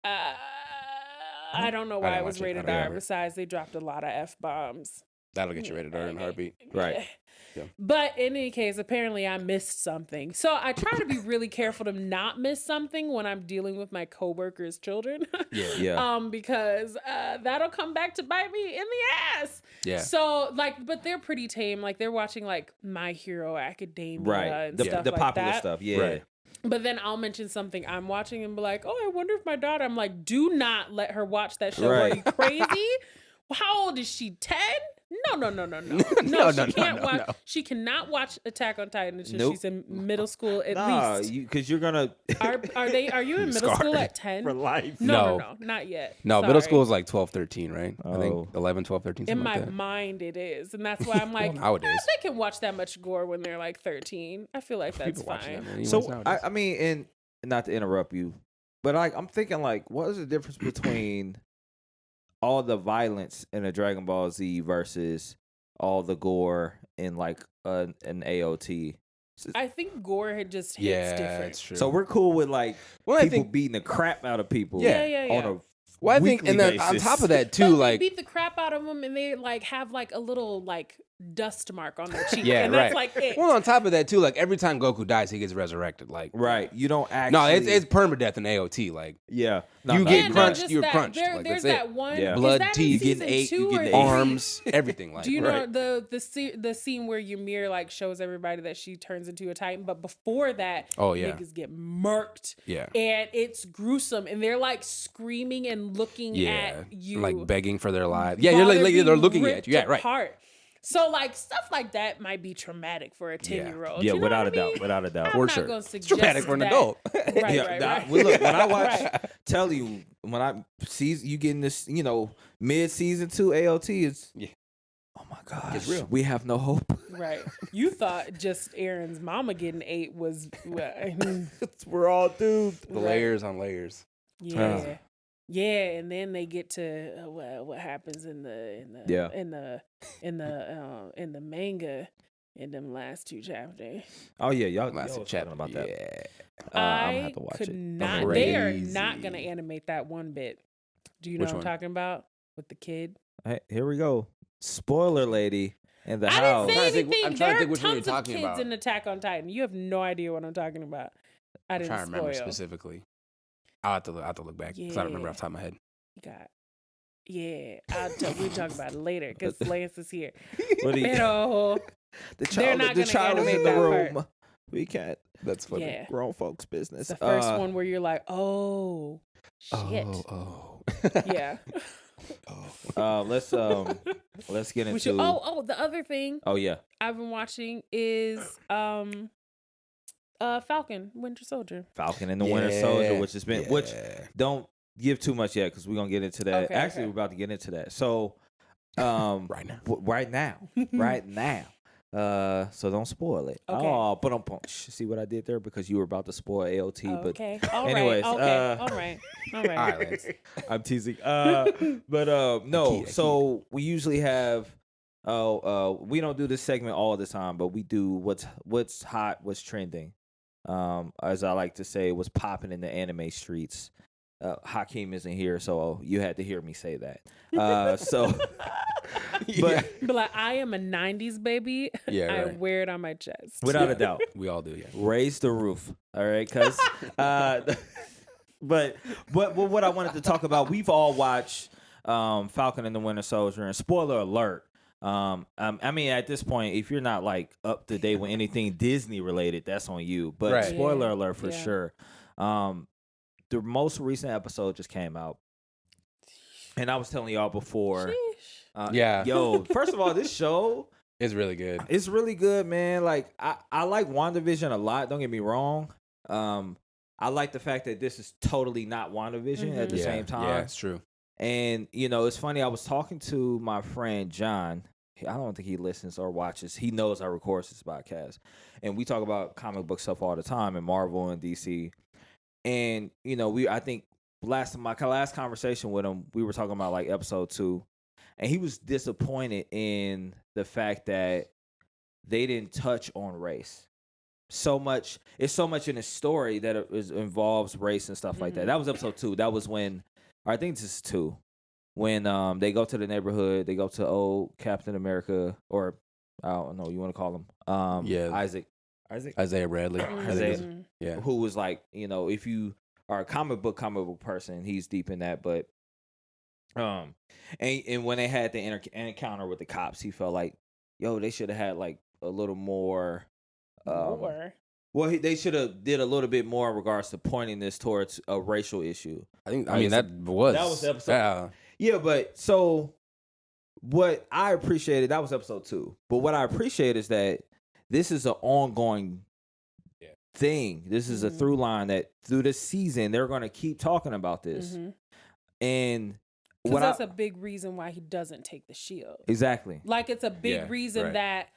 I don't know why it was rated R. Besides, they dropped a lot of F-bombs. That'll get you rated R in a heartbeat. Right. Yeah. But in any case, apparently I missed something. So I try to be really careful to not miss something when I'm dealing with my coworkers' children. Yeah. Because that'll come back to bite me in the ass. Yeah. So but they're pretty tame. Like they're watching like My Hero Academia and stuff the like popular that. stuff. Yeah. Right. But then I'll mention something I'm watching and be like, oh, I wonder if my daughter. I'm like, do not let her watch that show. Right. Are you crazy? How old is she? 10? No. She can't watch. No. She cannot watch Attack on Titan until she's in middle school at least. Because you're gonna. Are you in middle school at 10 for life? No, not yet. No, Sorry. middle school is like 12, 13, right? Oh. I think 11, 12, 13. In my like that. mind, it is, and that's why I'm like, nowadays they can watch that much gore when they're like 13. I feel like that's fine. That, so I mean, and not to interrupt you, but like I'm thinking, like, what is the difference between all the violence in a Dragon Ball Z versus all the gore in like an AOT? I think gore had just hits different. That's true. So we're cool with like people beating the crap out of people. Yeah. On a well, I think, and then on top of that too, like they beat the crap out of them, and they like have like a little like dust mark on their cheek. Yeah, and that's like it. Well, on top of that too, like every time Goku dies, he gets resurrected. Like you don't actually. No, it's permadeath in AOT. Like you get crunched, you're crunched. There's that one. Blood, teeth, you get 8, you get arms, everything. Like do you know the scene where Ymir like shows everybody that she turns into a Titan, but before that, niggas get murked. Yeah, and it's gruesome, and they're like screaming and looking at you, like begging for their lives. Yeah, you're like they're looking at you. Yeah, right. Apart. So, like, stuff like that might be traumatic for a 10-year-old. Yeah, you know without a doubt. Without a doubt. I'm for not sure. Gonna suggest it's traumatic for an adult. Right. Well, look, when I watch, tell you, when I see you getting this, mid-season 2 AOT, it's, oh my gosh, it's real. We have no hope. Right. You thought just Aaron's mama getting 8 was, we're all doomed. The layers on layers. Yeah. Yeah, and then they get to what happens in the manga in them last 2 chapters. Oh yeah, y'all chatting about that. Yeah, I'm gonna have to watch it. Not. They are not gonna animate that one bit. Do you know what I'm talking about with the kid? Hey, here we go. Spoiler lady in the I house. didn't say anything. I'm trying to think which one there are you're tons of talking kids about. in Attack on Titan. You have no idea what I'm talking about. I didn't I'm trying to remember spoil. specifically. I'll have to look back because I don't remember off the top of my head. We'll talk about it later because Lance is here. The child is in the room. Part. We can't. That's funny. Yeah. Grown folks' business. It's the first one where you're like, oh, shit. Oh. Yeah. Let's get into. The other thing. Oh yeah. I've been watching is Falcon, Winter Soldier. Falcon and the Winter Soldier, which has been which don't give too much yet because we're gonna get into that. Actually, we're about to get into that. So, right now. So don't spoil it. Okay. Oh, but see what I did there because you were about to spoil AOT. Okay. But all anyways, right. All right. All right. I'm teasing. But no. So we usually have. We don't do this segment all the time, but we do what's hot, what's trending. As I like to say, what's popping in the anime streets. Hakeem isn't here, so you had to hear me say that. But like, I am a 90s baby. Yeah, right. I wear it on my chest. Without a doubt. We all do, yeah. Raise the roof. All right, because but what I wanted to talk about, we've all watched Falcon and the Winter Soldier, and spoiler alert. I mean, at this point, if you're not like up to date with anything Disney related, that's on you. But spoiler alert for sure. The most recent episode just came out, and I was telling y'all before. Yo, first of all, this show is really good. It's really good, man. Like I like WandaVision a lot. Don't get me wrong. I like the fact that this is totally not WandaVision at the same time. Yeah, it's true. And, you know, it's funny. I was talking to my friend John. I don't think he listens or watches. He knows I record this podcast. And we talk about comic book stuff all the time and Marvel and DC. And, you know, I think my last conversation with him, we were talking about like episode 2. And he was disappointed in the fact that they didn't touch on race. It's so much in the story that involves race and stuff like that. That was episode 2. That was when, or I think this is 2, when they go to the neighborhood, they go to old Captain America, or I don't know, you want to call him, Isaiah Bradley, who was like, you know, if you are a comic book person, he's deep in that. But and when they had the encounter with the cops, he felt like, yo, they should have had like a little more. Well, they should have did a little bit more in regards to pointing this towards a racial issue. I mean that was the episode. Yeah, but so what I appreciated, that was episode 2. But what I appreciate is that this is an ongoing thing. This is a through line that through the season they're going to keep talking about this. And because that's a big reason why he doesn't take the shield. Exactly. Like it's a big reason that.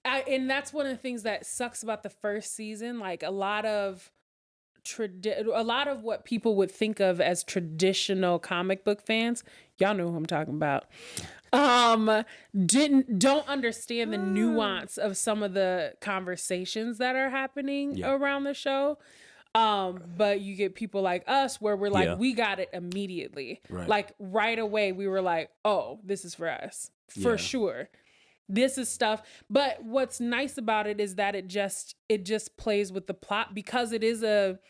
And that's one of the things that sucks about the first season. Like a lot of what people would think of as traditional comic book fans, y'all know who I'm talking about, don't understand the nuance of some of the conversations that are happening around the show. But you get people like us where we're like, we got it immediately. Right. Like right away, we were like, oh, this is for us. For sure. This is stuff. But what's nice about it is that it just plays with the plot because it's an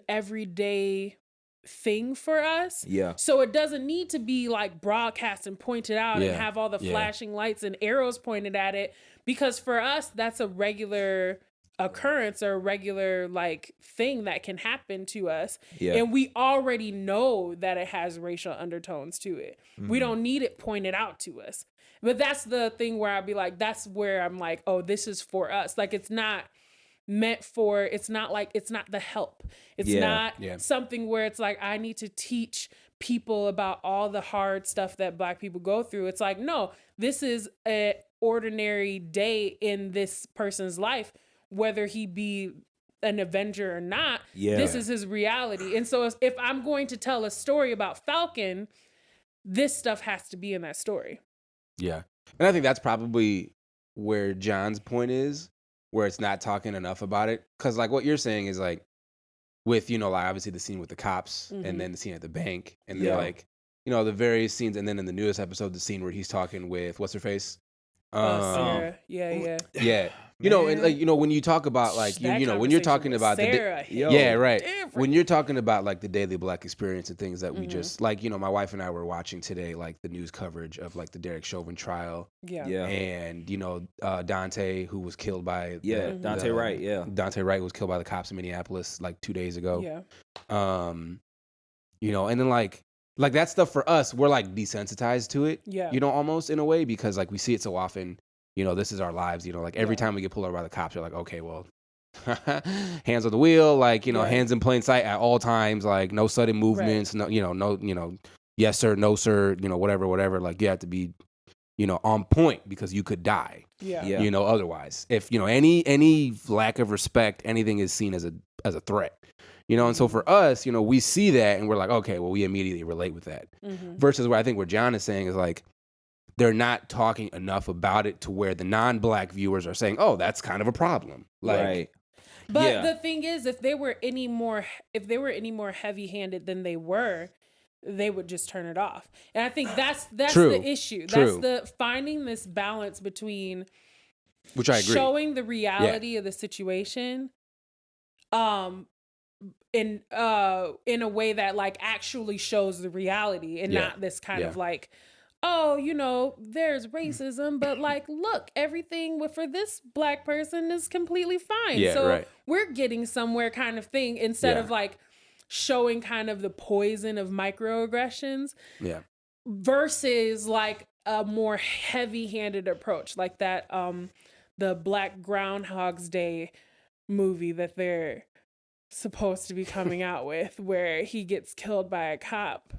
everyday thing for us. Yeah. So it doesn't need to be like broadcast and pointed out and have all the flashing lights and arrows pointed at it, because for us that's a regular occurrence or a regular like thing that can happen to us. Yeah. And we already know that it has racial undertones to it. We don't need it pointed out to us. But that's the thing where I'd be like, that's where I'm like, oh, this is for us. Like it's not meant for, it's not the help. It's not something where it's like, I need to teach people about all the hard stuff that Black people go through. It's like, no, this is an ordinary day in this person's life, whether he be an Avenger or not. This is his reality. And so if I'm going to tell a story about Falcon, this stuff has to be in that story. Yeah. And I think that's probably where John's point is, where it's not talking enough about it. Because like what you're saying is like with, you know, like obviously the scene with the cops and then the scene at the bank and then like, you know, the various scenes. And then in the newest episode, the scene where he's talking with what's her face? Sarah. Yeah. You know, and like, you know, when you talk about like, you know, when you're talking about Sarah, when you're talking about like the daily Black experience and things that we just like, you know, my wife and I were watching today, like the news coverage of like the Derek Chauvin trial. And, you know, Dante, who was killed by Dante Wright. Dante Wright was killed by the cops in Minneapolis like 2 days ago. You know, and then like that stuff for us, we're like desensitized to it. You know, almost in a way, because like we see it so often. You know, this is our lives, you know, like every time we get pulled over by the cops, you're like, okay, well, hands on the wheel, like, you know, hands in plain sight at all times, like no sudden movements, no, yes, sir, no, sir, you know, whatever. Like you have to be, you know, on point because you could die, you know, otherwise. If, you know, any lack of respect, anything is seen as a threat, you know. And so for us, you know, we see that and we're like, okay, well, we immediately relate with that. Versus what I think what John is saying is like, they're not talking enough about it to where the non-Black viewers are saying, "Oh, that's kind of a problem." Like, But the thing is, if they were any more heavy-handed than they were, they would just turn it off. And I think that's the issue. That's the finding this balance between, which I agree, showing the reality of the situation, in a way that like actually shows the reality and not this kind of like, oh, you know, there's racism, but like, look, everything for this Black person is completely fine. We're getting somewhere kind of thing, instead of like showing kind of the poison of microaggressions versus like a more heavy-handed approach like that, the Black Groundhog's Day movie that they're supposed to be coming out with, where he gets killed by a cop.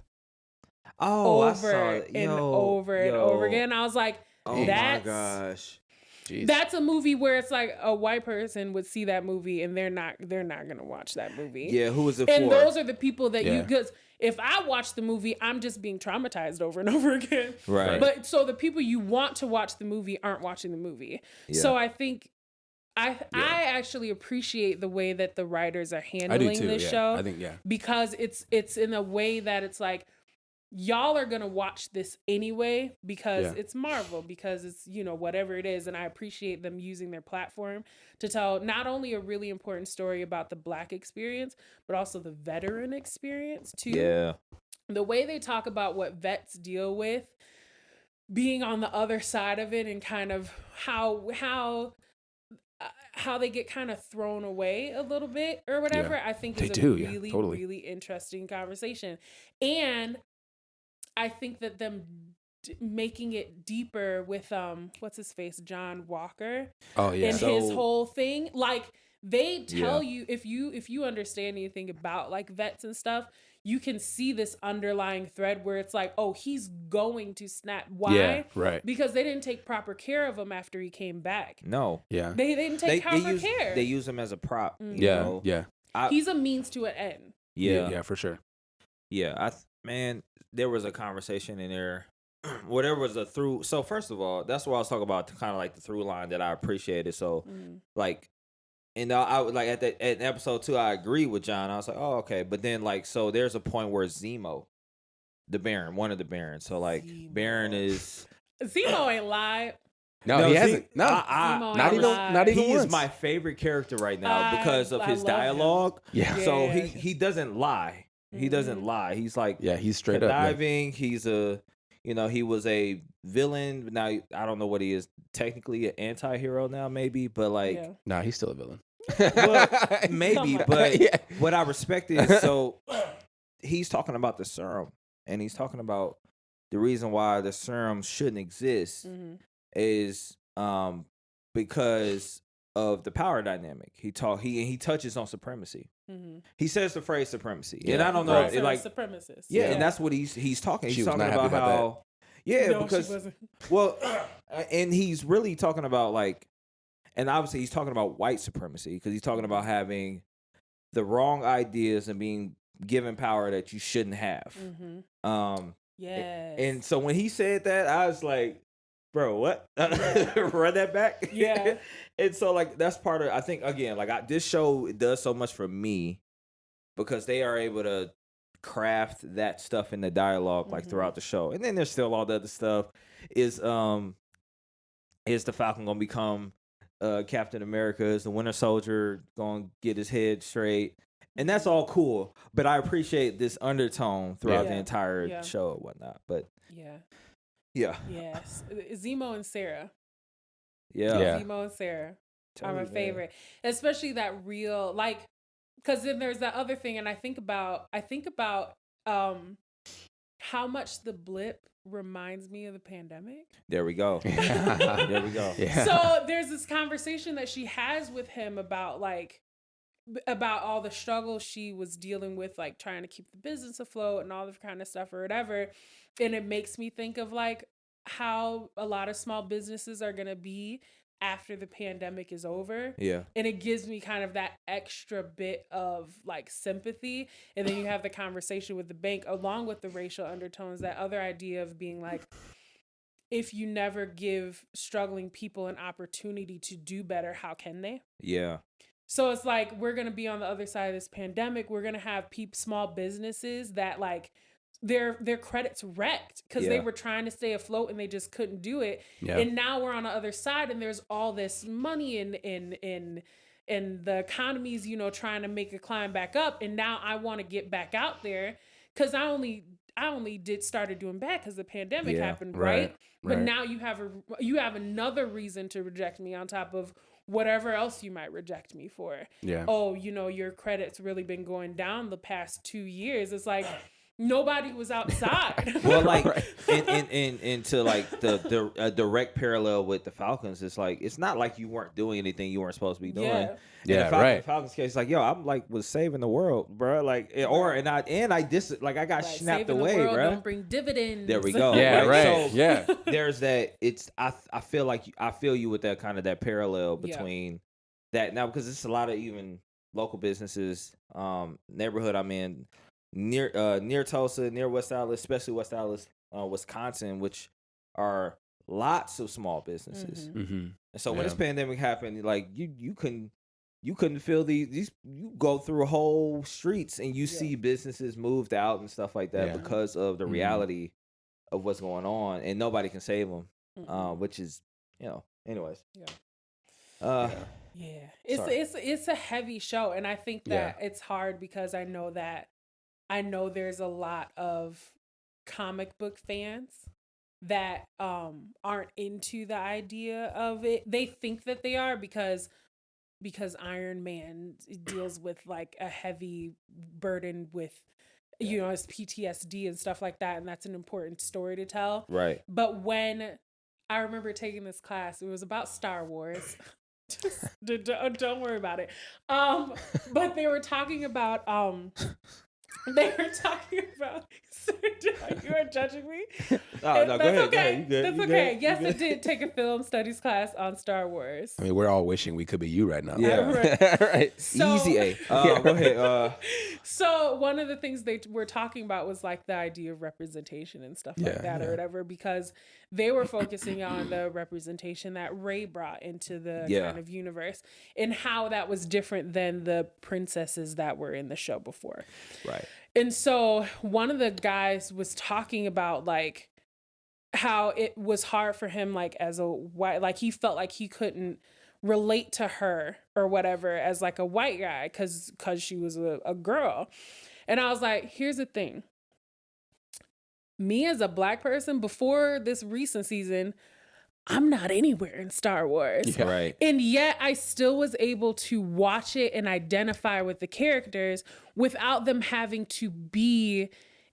Oh, I saw over it. and over and over again. I was like, oh that's, my gosh. Jeez. That's a movie where it's like a white person would see that movie and they're not gonna watch that movie. Yeah, who is it and for? And those are the people that you, because if I watch the movie, I'm just being traumatized over and over again. Right. But so the people you want to watch the movie aren't watching the movie. Yeah. So I think I actually appreciate the way that the writers are handling this show. I think because it's in a way that it's like, y'all are gonna watch this anyway because it's Marvel, because it's, you know, whatever it is. And I appreciate them using their platform to tell not only a really important story about the Black experience, but also the veteran experience too. Yeah. The way they talk about what vets deal with, being on the other side of it, and kind of how they get kind of thrown away a little bit or whatever, I think is really interesting conversation. And I think that them making it deeper with what's his face, John Walker, and his whole thing, like they tell you, if you understand anything about like vets and stuff, you can see this underlying thread where it's like, oh, he's going to snap. Why? Yeah, right. Because they didn't take proper care of him after he came back. No. Yeah. They didn't take proper care. They use him as a prop. Mm-hmm. You know? Yeah. He's a means to an end. Yeah, for sure. Yeah, man, there was a conversation in there. Whatever was the through. So first of all, that's what I was talking about. Kind of like the through line that I appreciated. So like, and I would like at episode 2, I agree with John. I was like, oh, okay. But then like, so there's a point where Zemo, the Baron, one of the Barons. So like, Baron is Zemo ain't lied. No, he hasn't. No, not even. He is my favorite character right now because of his dialogue. Yeah. So he doesn't lie. He doesn't lie. He's like, he's straight up diving. He's he was a villain. Now I don't know what he is technically, an anti-hero now maybe, but like, nah, he's still a villain. Well, maybe, but what I respect is, so he's talking about the serum, and he's talking about the reason why the serum shouldn't exist is because of the power dynamic. He touches on supremacy. He says the phrase supremacy, and I don't know, like supremacist. Yeah, and that's what he's talking. He's talking about how, because and he's really talking about like, and obviously he's talking about white supremacy because he's talking about having the wrong ideas and being given power that you shouldn't have. And so when he said that, I was like, bro, what? Run that back. Yeah. And so like that's part of, I think, again, like this show does so much for me because they are able to craft that stuff in the dialogue like throughout the show. And then there's still all the other stuff. Is the Falcon gonna become Captain America? Is the Winter Soldier gonna get his head straight? And that's all cool. But I appreciate this undertone throughout the entire show and whatnot. But yeah. Yes. Zemo and Sarah. Yeah. Zemo and Sarah are my favorite. Especially that real, like, because then there's that other thing, and I think about how much the blip reminds me of the pandemic. There we go. There we go. Yeah. So there's this conversation that she has with him about all the struggles she was dealing with, like trying to keep the business afloat and all the kind of stuff or whatever. And it makes me think of like how a lot of small businesses are going to be after the pandemic is over. Yeah. And it gives me kind of that extra bit of like sympathy. And then you have the conversation with the bank along with the racial undertones, that other idea of being like, if you never give struggling people an opportunity to do better, how can they? Yeah. So it's like, we're going to be on the other side of this pandemic. We're going to have small businesses that like their credits wrecked because they were trying to stay afloat and they just couldn't do it. Yeah. And now we're on the other side and there's all this money in the economy's, trying to make it climb back up. And now I want to get back out there because I only started doing bad because the pandemic happened, right? But now you have another reason to reject me on top of whatever else you might reject me for. Yeah. Oh, your credit's really been going down the past 2 years. It's like, nobody was outside. Well, like, into like the direct parallel with the Falcons, it's like it's not like you weren't doing anything you weren't supposed to be doing. Yeah. Yeah, Falcons case, like, yo, I'm like was saving the world, bro. Like, I got snapped Saving away, the world bro. don't bring dividends. There we go. Yeah, right. So Yeah. there's that. I feel like I feel you with that kind of that parallel between that now, because it's a lot of even local businesses, neighborhood I'm in near Tulsa, near West Allis, especially West Allis, Wisconsin, which are lots of small businesses. Mm-hmm. And so when this pandemic happened, like you couldn't feel these. You go through whole streets and you see businesses moved out and stuff like that because of the reality of what's going on, and nobody can save them. Which is, anyways. Yeah. It's a heavy show, and I think that it's hard because I know there's a lot of comic book fans that aren't into the idea of it. They think that they are because Iron Man deals with like a heavy burden with his PTSD and stuff like that, and that's an important story to tell. Right. But when I remember taking this class, it was about Star Wars. Just don't worry about it. But they were talking about you are judging me. Oh, no, go ahead. Okay. Go ahead. You good. That's You okay. good. Yes, You I good. did take a film studies class on Star Wars. I mean, we're all wishing we could be you right now. Yeah. Right. So, Easy A. Go ahead. So one of the things they were talking about was like the idea of representation and stuff like that or whatever, because they were focusing on the representation that Rey brought into the kind of universe and how that was different than the princesses that were in the show before. Right. And so one of the guys was talking about like how it was hard for him, like as a white, like he felt like he couldn't relate to her or whatever as like a white guy because she was a girl. And I was like, here's the thing. Me as a black person before this recent season, I'm not anywhere in Star Wars. Yeah. Right. And yet I still was able to watch it and identify with the characters without them having to be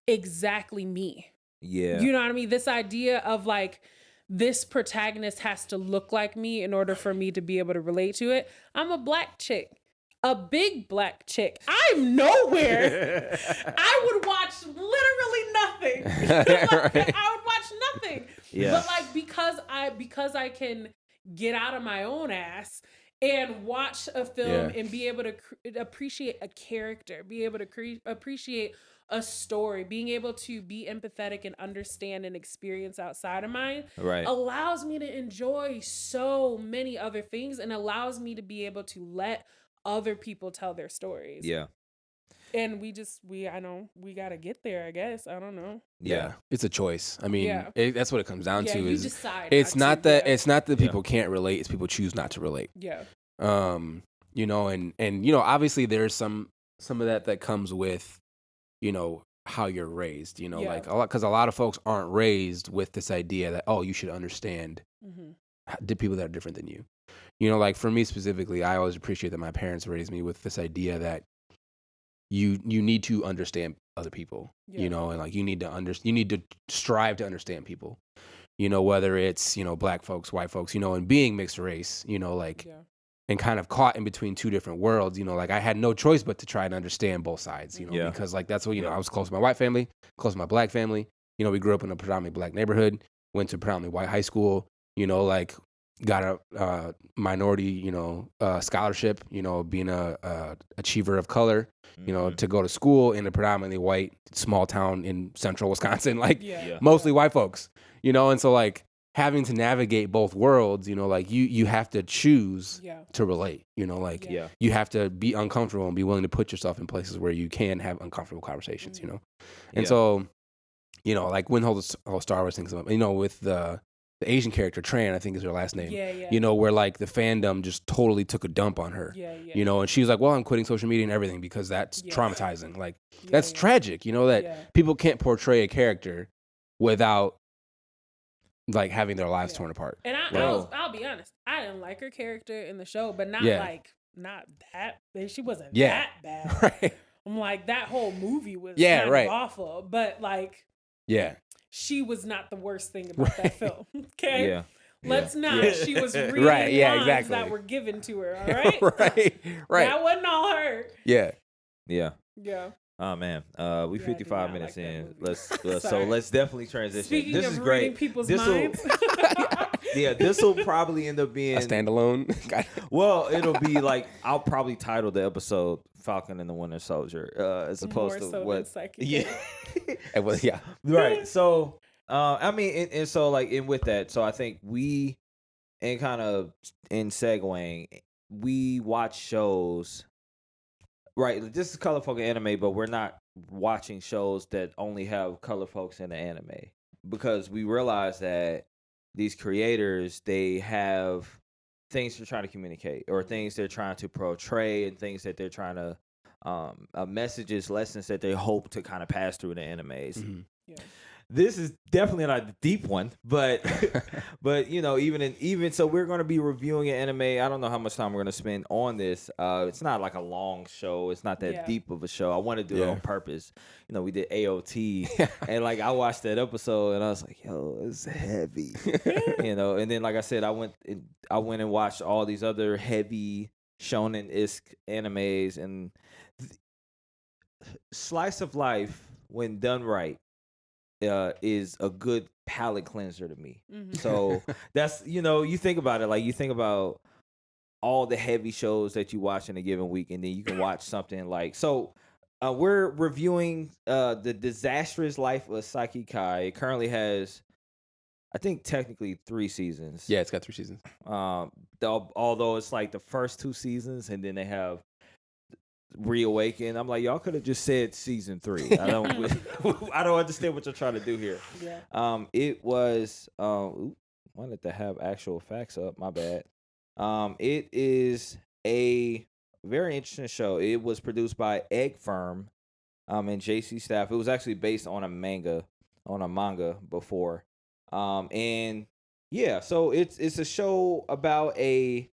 exactly me. Yeah. You know what I mean? This idea of like, this protagonist has to look like me in order for me to be able to relate to it. I'm a black chick. A big black chick. I'm nowhere. I would watch literally nothing. I would watch nothing. Yeah. But like because I can get out of my own ass and watch a film and be able to appreciate a character, be able to appreciate a story, being able to be empathetic and understand and experience outside of mine, allows me to enjoy so many other things and allows me to be able to let other people tell their stories. Yeah. And we got to get there, I guess. I don't know. Yeah. It's a choice. I mean, that's what it comes down to. You Is decide it's not that to. it's not that people can't relate, it's people choose not to relate. Yeah. And obviously there's some of that comes with, how you're raised, like because a lot of folks aren't raised with this idea that, you should understand the people that are different than you. Like for me specifically, I always appreciate that my parents raised me with this idea that you need to understand other people, and like you need to strive to understand people, whether it's, black folks, white folks, and being mixed race, and kind of caught in between two different worlds, like I had no choice but to try and understand both sides, because like that's what, I was close to my white family, close to my black family, we grew up in a predominantly black neighborhood, went to predominantly white high school, like got a minority, scholarship, being a achiever of color, to go to school in a predominantly white small town in central Wisconsin, like mostly white folks, and so like having to navigate both worlds, like you have to choose to relate, you have to be uncomfortable and be willing to put yourself in places where you can have uncomfortable conversations, and so, like when the whole Star Wars thing comes up, with the Asian character, Tran, I think is her last name, where like the fandom just totally took a dump on her, and she was like, well, I'm quitting social media and everything because that's traumatizing. Like, that's tragic, that people can't portray a character without like having their lives torn apart. And I'll be honest, I didn't like her character in the show, but not that, she wasn't that bad. Right. I'm like, that whole movie was Yeah, kind right. of awful, but like, Yeah. she was not the worst thing about that film. Okay, Yeah. let's not. Yeah. She was reading Right, yeah, lines exactly. that were given to her. All right, right. That wasn't all her. Yeah. Yeah. Yeah. Oh man, we Yeah, I do 55 not minutes like that in. movie. Let's so Sorry. let's definitely transition. Speaking this of is reading great. people's This'll- minds. Yeah, this will probably end up being A standalone. Well, it'll be like I'll probably title the episode "Falcon and the Winter Soldier" as opposed More to so what. than Saiki. Yeah. Well, yeah. Right. So, I mean, and so like, and with that, so I think and kind of in segueing, we watch shows. Right, this is color folk anime, but we're not watching shows that only have color folks in the anime because we realize that these creators, they have things they're trying to communicate or things they're trying to portray and things that they're trying to messages, lessons that they hope to kind of pass through the animes. Mm-hmm. Yeah. This is definitely not a deep one, but but you know, even so, we're going to be reviewing an anime. I don't know how much time we're going to spend on this. It's not like a long show. It's not that deep of a show. I want to do it on purpose. You know, we did AOT, and like I watched that episode, and I was like, yo, it's heavy. You know, and then like I said, I went and watched all these other heavy shonen-esque animes, and slice of life when done right. Is a good palate cleanser to me. Mm-hmm. So that's, you know, you think about it, like you think about all the heavy shows that you watch in a given week, and then you can watch something like, so we're reviewing the Disastrous Life of Saiki Kai. It currently has, I think, technically 3 seasons. Yeah, it's got 3 seasons. Although it's like the first 2 seasons, and then they have Reawaken. I'm like, y'all could have just said season 3. I don't understand what you're trying to do here. Yeah. It was wanted to have actual facts up. My bad. It is a very interesting show. It was produced by Egg Firm, and JC Staff. It was actually based on a manga before, and yeah. So it's a show about a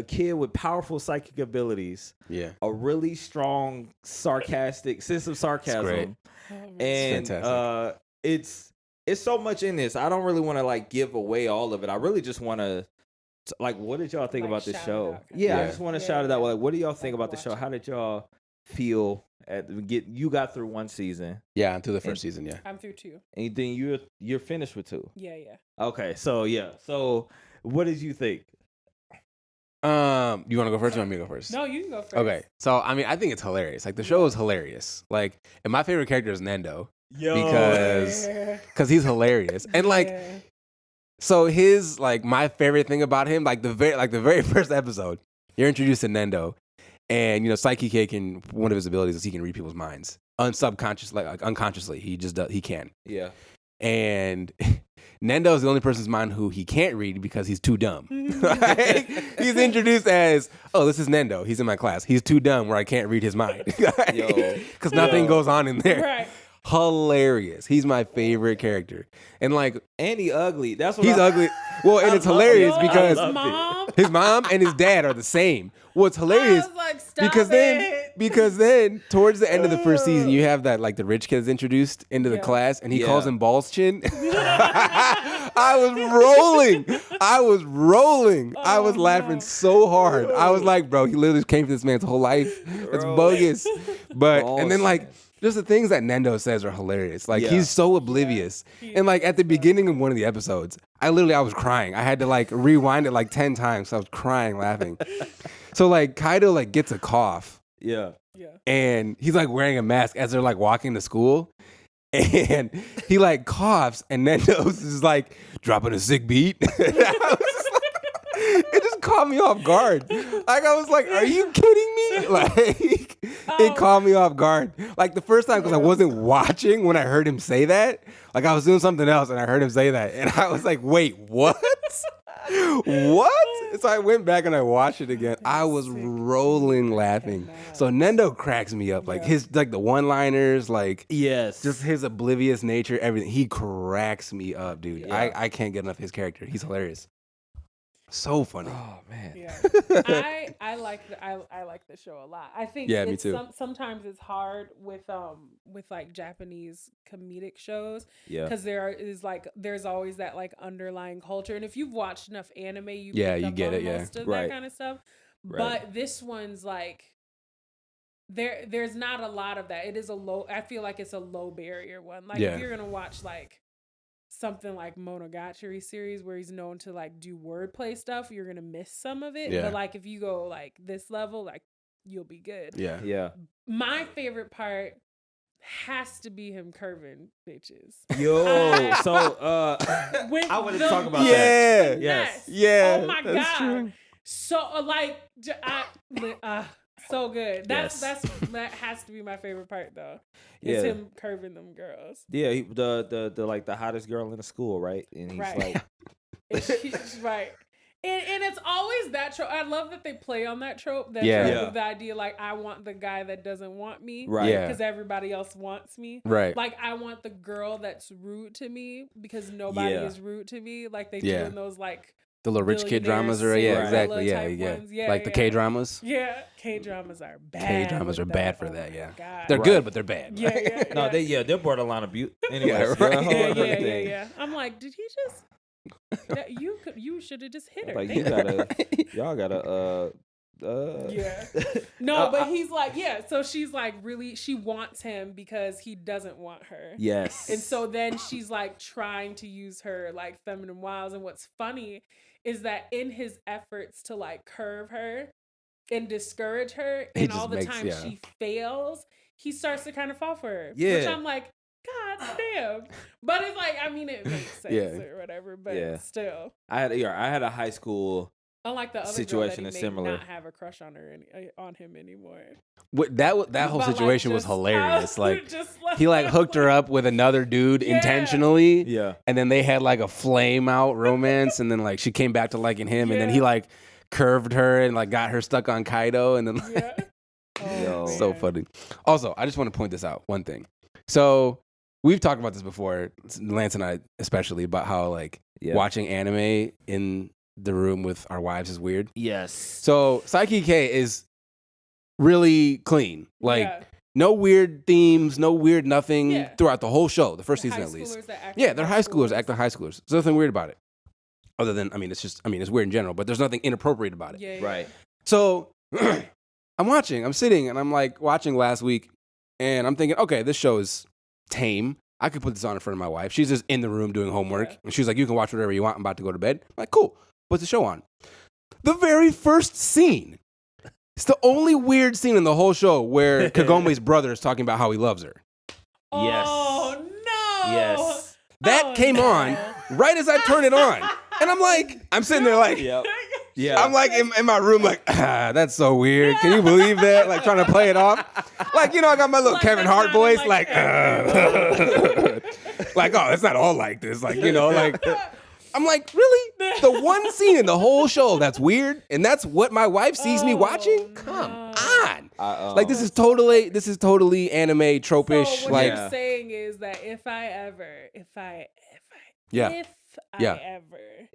kid with powerful psychic abilities. Yeah. A really strong sarcastic sense of sarcasm. And it's so much in this. I don't really want to like give away all of it. I really just want to like, what did y'all think about this show? I just want to shout it out. Like, what do y'all think about the show? How did y'all feel you got through 1 season? Yeah, I'm through the first season, I'm through 2. And then you're finished with 2. Yeah. Okay, so yeah. So what did you think? You want to go first or you want me to go first? No, you can go first. Okay. So, I mean, I think it's hilarious. Like, the show is hilarious. Like, and my favorite character is Nendo. Because he's hilarious. And, like, so his, like, my favorite thing about him, like, the very first episode, you're introduced to Nendo. And, you know, Saiki can, one of his abilities is he can read people's minds. Unconsciously. He can. Yeah. And Nendo is the only person's mind who he can't read because he's too dumb. Like, he's introduced as, oh, this is Nendo. He's in my class. He's too dumb where I can't read his mind. Because nothing goes on in there. Right. Hilarious. He's my favorite character. And like, and he ugly. That's what he's ugly. Well, and it's hilarious because his mom and his dad are the same. What's hilarious because then towards the end of the first season, you have that like the rich kids introduced into the class, and he calls him Balls Chin. I was rolling. I was laughing so hard. I was like, bro, he literally came for this man's whole life. It's bogus. But and then like, just the things that Nendo says are hilarious. Like, he's so oblivious. And, like, at the beginning of one of the episodes, I was crying. I had to, like, rewind it, like, 10 times. So I was crying, laughing. So, like, Kaido, like, gets a cough. Yeah. And he's, like, wearing a mask as they're, like, walking to school. And he, like, coughs. And Nendo's just, like, dropping a sick beat. It just caught me off guard. Like, I was like, are you kidding me? Like, it caught me off guard. Like, the first time, because I wasn't watching when I heard him say that. Like, I was doing something else, and I heard him say that. And I was like, wait, what? What? So I went back and I watched it again. I was rolling laughing. So Nendo cracks me up. Like, his, like, the one-liners, like, just his oblivious nature, everything. He cracks me up, dude. I can't get enough of his character. He's hilarious. So funny. Oh man. Yeah, I like the show a lot. I think Yeah, me too. Sometimes it's hard with like Japanese comedic shows Yeah. because there's always that like underlying culture, and if you've watched enough anime, you Yeah, pick you up get on it, yeah. most of Right. that kind of stuff. Right. But this one's like there's not a lot of that. It is I feel like it's a low barrier one. Like Yeah. if you're gonna watch like something like Monogatari series where he's known to like do wordplay stuff, you're gonna miss some of it. Yeah. But like if you go like this level, like you'll be good. Yeah. Yeah. My favorite part has to be him curving bitches. Yo. So With I want to the talk about that. Yeah. Yes. Yeah. Oh my that's God. true. So so good. That has to be my favorite part though. It's Yeah. him curving them girls. Yeah, the like the hottest girl in the school, right? And he's Right. like, And she's right. And it's always that trope. I love that they play on that trope. That Yeah. trope Yeah. of the idea like I want the guy that doesn't want me. right. Yeah. Because everybody else wants me. Right. Like I want the girl that's rude to me because nobody Yeah. is rude to me. Like they Yeah. do in those like The little rich kid billionaire dramas are yeah, Cinderella exactly. Yeah, type yeah. ones. Yeah, Like the yeah. K dramas. yeah, K-dramas are bad. K-dramas with are bad that. for Oh that, my yeah. God. They're Right. good, but they're bad. Yeah. No, they're borderline abuse. Anyways, Yeah, right. Yeah. I'm like, did he just? You should have just hit her. Like Thank y'all gotta Yeah. No, but he's like, yeah. So she's like, really, she wants him because he doesn't want her. Yes. And so then she's like trying to use her like feminine wiles. And what's funny is that in his efforts to like curve her and discourage her, He and just all the makes- time yeah. she fails, he starts to kind of fall for her. Yeah. Which I'm like, God damn. But it's like, I mean, it makes sense Yeah. or whatever, but Yeah. still. I had a high school. Unlike the other Situation girl is that he may similar. not have a crush on her on him anymore. That whole But, like, situation was just- hilarious. Like just he like hooked her up with another dude Yeah. intentionally. Yeah. And then they had like a flame out romance, and then like she came back to liking him, and then he Yeah. like curved her and like got her stuck on Kaido, and then like, Yeah. Oh, Yo. so man. funny. Also, I just want to point this out. One thing. So we've talked about this before, Lance and I especially, about how like Yeah. watching anime in the room with our wives is weird. Yes. So Saiki K is really clean. Like Yeah. no weird themes, no weird nothing Yeah. throughout the whole show, the first The season high at least. schoolers that act Yeah, like they're high schoolers, act like high schoolers. There's nothing weird about it. Other than, it's weird in general, but there's nothing inappropriate about it. Yeah. Right. So I'm sitting and I'm like watching last week and I'm thinking, okay, this show is tame. I could put this on in front of my wife. She's just in the room doing homework. Yeah. And she's like, you can watch whatever you want. I'm about to go to bed. I'm like, cool. Put the show on. The very first scene. It's the only weird scene in the whole show where Kagome's brother is talking about how he loves her. Yes. Oh no. Yes. That Oh, came no. on right as I turn it on. And I'm sitting there like, Yep. Yeah. I'm like in my room, like, that's so weird. Can you believe that? Like trying to play it off. Like, I got my little Like, Kevin that's Hart not voice, like- like, oh, it's not all like this. Like, like, I'm like, really? The one scene in the whole show that's weird, and that's what my wife sees me Oh, watching? Come no. on. Like, this is totally anime trope-ish. So what like, you're saying is that if I ever Yeah.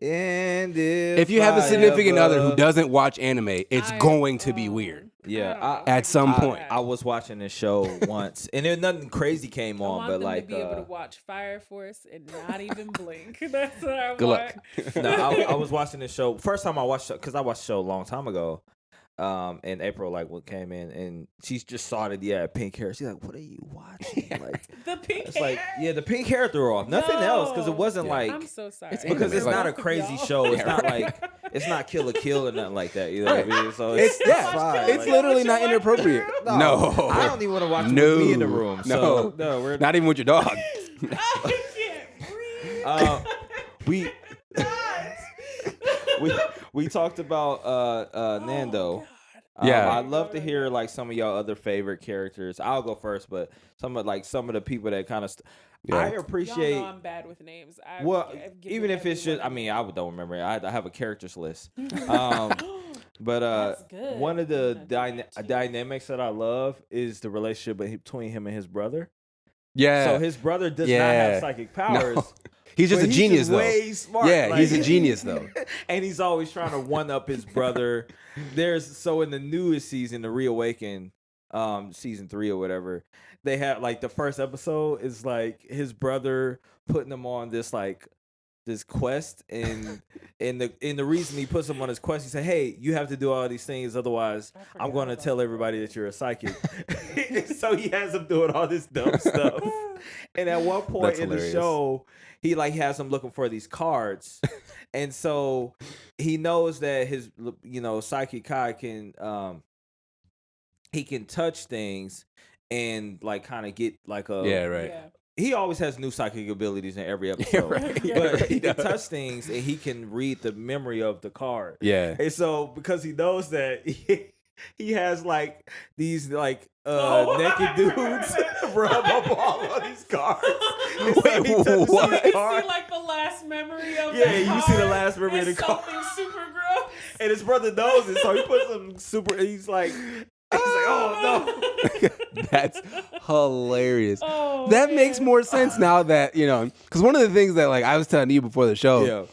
And if you have a I significant other who ever- doesn't watch anime, it's going to be weird. Yeah, At some point. I was watching this show once, and there nothing crazy came I on, want but them like, to be able to watch Fire Force and not even blink. That's what I Good want. luck. no, I was watching this show. First time I watched it, because I watched the show a long time ago. And April what came in, and she just saw that pink hair. She's like, "What are you watching?" Like, The pink it's hair. like, the pink hair threw her off. Nothing else, because it wasn't Yeah. like I'm so sorry. It's because anime. it's Like- not a crazy show. It's not like it's not Kill la Kill or nothing like that. You know what I mean? So It's fine. It's Like, literally With not your inappropriate. wife No, I don't even want to watch it No. with me in the room. So, no, we're not even with your dog. I can't breathe. we talked about Nando. Yeah. I'd love to hear like some of y'all other favorite characters. I'll go first, but some of the people that kind of I Y'all appreciate. know I'm bad with names. Well, I've given even if it's just, everyone I don't remember. I have a characters list. a name. But That's good. one of the I'm gonna do that too. dynamics that I love is the relationship between him and his brother. Yeah. So his brother does not have psychic powers, He's just a genius, though. Way smart. Yeah, he's a genius, though. And he's always trying to one up his brother. So in the newest season, the Reawaken, season 3 or whatever, they have like the first episode is like his brother putting him on this quest, and the reason he puts him on his quest, he said, "Hey, you have to do all these things, otherwise I'm going to tell everybody that you're a psychic." So he has him doing all this dumb stuff. And at one point in the show, he like has him looking for these cards, and so he knows that his psychic Kai can he can touch things and like kind of get like a Yeah. He always has new psychic abilities in every episode. But he can touch things and he can read the memory of the card. Yeah. And so because he knows that, he has like these like naked dudes rub up all of these cards. Wait, what? So you see like the last memory of Yeah, you see the last memory of the card. something super gross. And his brother knows it, so he puts him super. He's like, oh no. That's hilarious. Oh, that man. makes more sense now that, because one of the things that like I was telling you before the show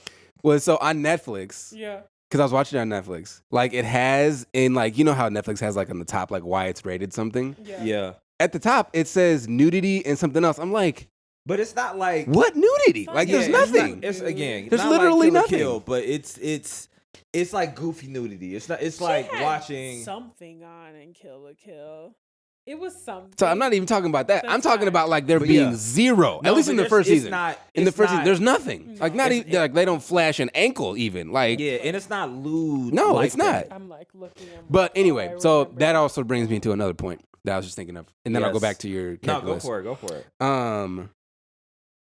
was so on Netflix. Yeah. Because I was watching it on Netflix. Like it has in like, you know how Netflix has like on the top, like why it's rated something. Yeah. At the top, it says nudity and something else. I'm like, but it's not like what nudity? Like there's nothing. It's again, there's not literally like nothing. Kill, but it's like goofy nudity. It's not. It's She like had watching something on in Kill la Kill. It was something. So I'm not even talking about that. That's I'm talking fine. about like there But being yeah. zero. No, at least but in the there's- first it's season. not- in the it's first season, not- there's nothing. No. Like not even like they don't flash an ankle even. Like Yeah, and it's not lewd. No, like it's not. that. I'm like looking at. But anyway, I so remember. that also brings me to another point that I was just thinking of, and then I'll go Yes. back to your No, character go list. for it. Go for it.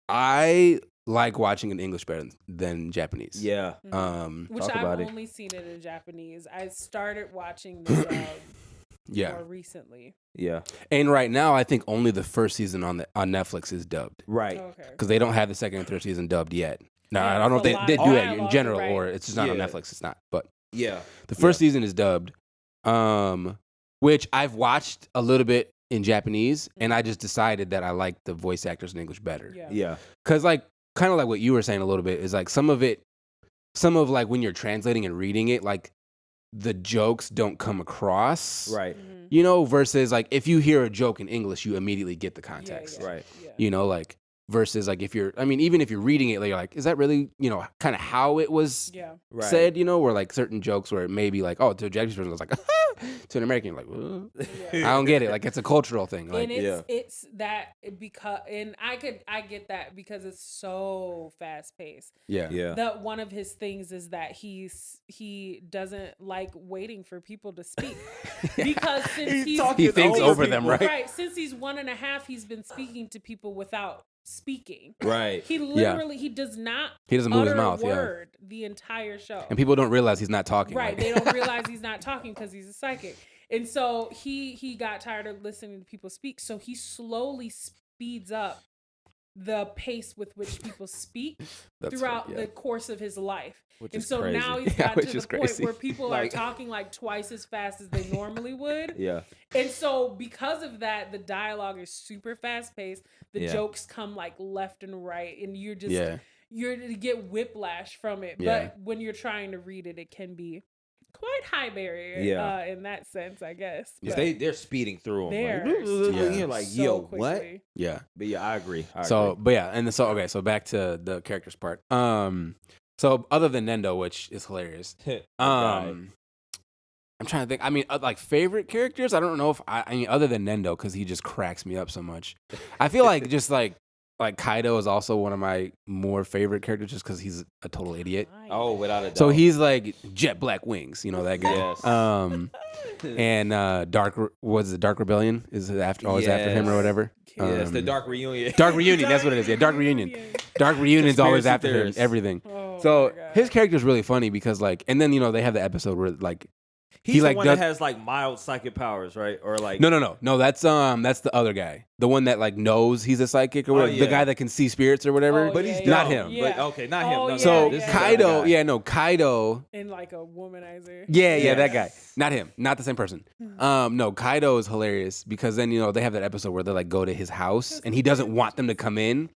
I like watching in English better than Japanese. Yeah. Which Talk I've about it. only seen it in Japanese. I started watching the dub Yeah. more recently. Yeah. And right now, I think only the first season on Netflix is dubbed Right. Okay. because they don't have the second and third season dubbed yet. Now Yeah, I don't know if it's a they lot do of that in dialogue, general right. or it's just not on Yeah. Netflix. It's not, but Yeah. the first season is dubbed, which I've watched a little bit in Japanese, and I just decided that I like the voice actors in English better. Yeah. Yeah. Because like kind of like what you were saying a little bit is like some of like when you're translating and reading it, like the jokes don't come across. Right. Versus like if you hear a joke in English, you immediately get the context. Yeah. Right. Yeah. Like versus like even if you're reading it, like, you're like, is that really, kind of how it was Yeah. Right. said, where like certain jokes where it may be like, oh, to a Japanese person, it's like, to an American, like, Yeah. I don't get it. Like it's a cultural thing. Like, And it's that because I get that because it's so fast paced. yeah. Yeah. That one of his things is that he doesn't like waiting for people to speak because since He thinks over them, right? Right. Since he's 1.5, he's been speaking to people without speaking. Right. He literally he doesn't move his mouth, a yeah. word the entire show. And people don't realize he's not talking. Right. Like, They don't realize he's not talking because he's a psychic. And so he got tired of listening to people speak. So he slowly speeds up the pace with which people speak throughout funny, yeah. the course of his life. Which And is so crazy. now he's Yeah, gotten which to the is point crazy. where people Like- are talking like twice as fast as they normally would. Yeah. And so because of that, the dialogue is super fast paced. The Yeah. jokes come like left and right. And you're just Yeah. you're to get whiplash from it. Yeah. But when you're trying to read it, it can be quite high barrier Yeah. in that sense, I guess. Because But they're speeding through them. They're You're like, so yo, what? quickly. yeah. But yeah, I agree. So back to the characters part. So other than Nendo, which is hilarious. I'm trying to think. I mean, like favorite characters. I don't know if I mean other than Nendo because he just cracks me up so much. I feel like just like Kaido is also one of my more favorite characters just because he's a total idiot. Oh, without a doubt. So he's like jet black wings, that guy. Yes. And Dark Rebellion is after always after him or whatever. Yes, the Dark Reunion. Dark Reunion, that's what it is. Yeah, Dark Reunion. Dark Reunion's always Conspiracy after him, theorists. everything. Oh So my God. his character's really funny because and then they have the episode where like He's like the one that has like mild psychic powers, right? Or like no. That's the other guy, the one that like knows he's a psychic or whatever. yeah. The guy that can see spirits or whatever. Oh, but he's yeah, not dumb. him. Yeah. But okay, not him. Oh, No, yeah, So this is the Kaido, other guy. Kaido. And like a womanizer. Yeah, that guy. Not him. Not the same person. No, Kaido is hilarious because then they have that episode where they like go to his house and he doesn't want them to come in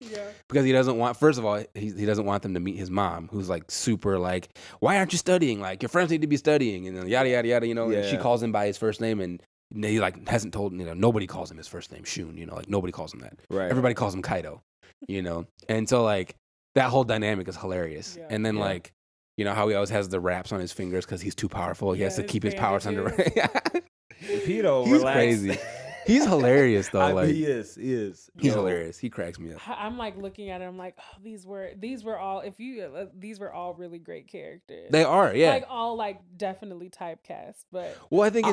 because he doesn't want. First of all, he doesn't want them to meet his mom, who's like super like, why aren't you studying? Like your friends need to be studying, and then yada yada yada. And she calls him by his first name, and he like hasn't told nobody calls him his first name Shun. Like nobody calls him that. Right. Everybody calls him Kaido. And so like that whole dynamic is hilarious. Yeah. And then like. How he always has the wraps on his fingers because he's too powerful. He has to keep his powers under. He's crazy. He's hilarious though. He is. He's hilarious. He cracks me up. I'm like looking at it. I'm like, oh, these were all really great characters. They are, yeah. Like all like definitely typecast, but Well, I think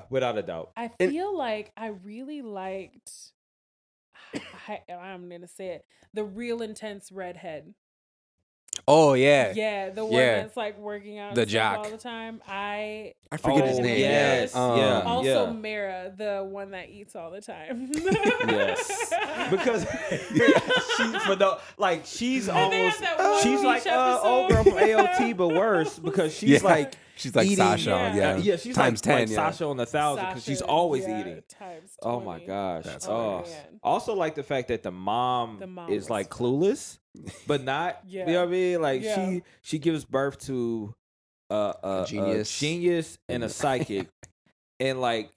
without a doubt. I feel like I really liked. I'm gonna say it. The real intense redhead. Oh yeah. Yeah, the one that's like working out the and stuff jock all the time. I forget his name. Yes. Also Mara, the one that eats all the time. Yes. Because she's almost she's like old girl from AOT but worse because she's like she's like eating, Sasha. She's times like 10. Sasha on 1,000 because she's always eating. Times 20. Oh my gosh. That's also like the fact that the mom is like clueless, but not. You know what I mean? Like she gives birth to a genius and a psychic, and like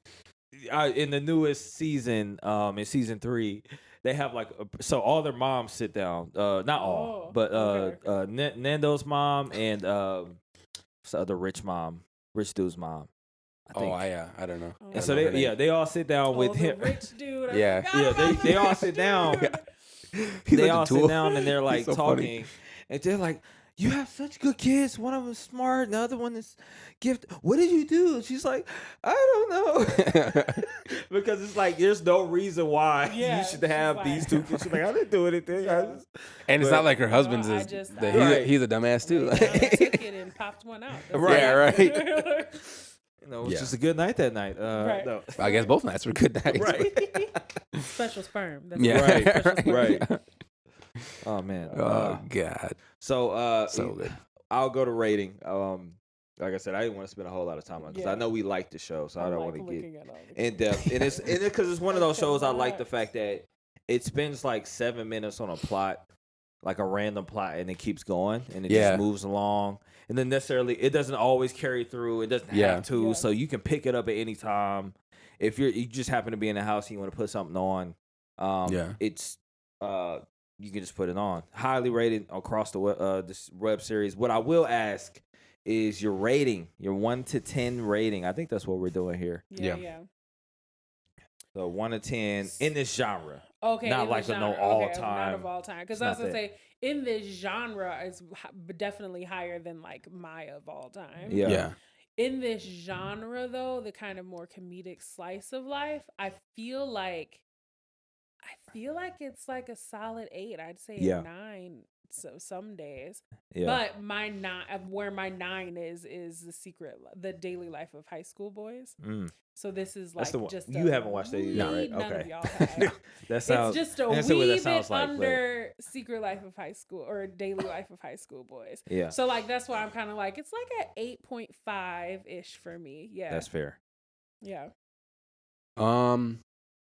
in the newest season, in season 3. They have like so all their moms sit down. Not all, but Nando's mom and what's the other rich dude's mom. I think. I don't know. And so they all sit down with him. Rich dude. They all sit down. They all sit down and they're like so talking, and they're like, "You have such good kids. One of them's smart, and the other one is gifted. What did you do?" And she's like, "I don't know," because it's like there's no reason why you should have these two kids. She's like, "I didn't do anything." And it's not like her husband's he's a dumbass too. I took it and popped one out. Right. It's just a good night that night. Right. No. I guess both nights were good nights. Right. Special sperm. That's Right. Oh man. Oh god. So good. I'll go to rating. Like I said, I didn't want to spend a whole lot of time on it because I know we like the show, so I don't want to get in depth. And it's because it's one of those shows I like the fact that it spends like 7 minutes on a plot, like a random plot, and it keeps going and it just moves along. And then necessarily it doesn't always carry through. It doesn't have to, so you can pick it up at any time. If you just happen to be in the house and you want to put something on, it's you can just put it on. Highly rated across the this web series. What I will ask is your rating, your 1 to 10 rating. I think that's what we're doing here. Yeah. So 1 to 10 in this genre. Okay. Not like a no all time. Not of all time. Because I was gonna say in this genre is definitely higher than like my of all time. Yeah. In this genre though, the kind of more comedic slice of life, I feel like it's like a solid 8. I'd say a 9. So some days, but my 9, where my 9 is the daily life of high school boys. So this is like just you haven't watched that either, right? None Okay, of y'all have. That sounds. It's just a wee bit under Secret Life of High School or Daily Life of High School Boys. Yeah. So like that's why I'm kind of like it's like an 8.5 ish for me. Yeah. That's fair. Yeah.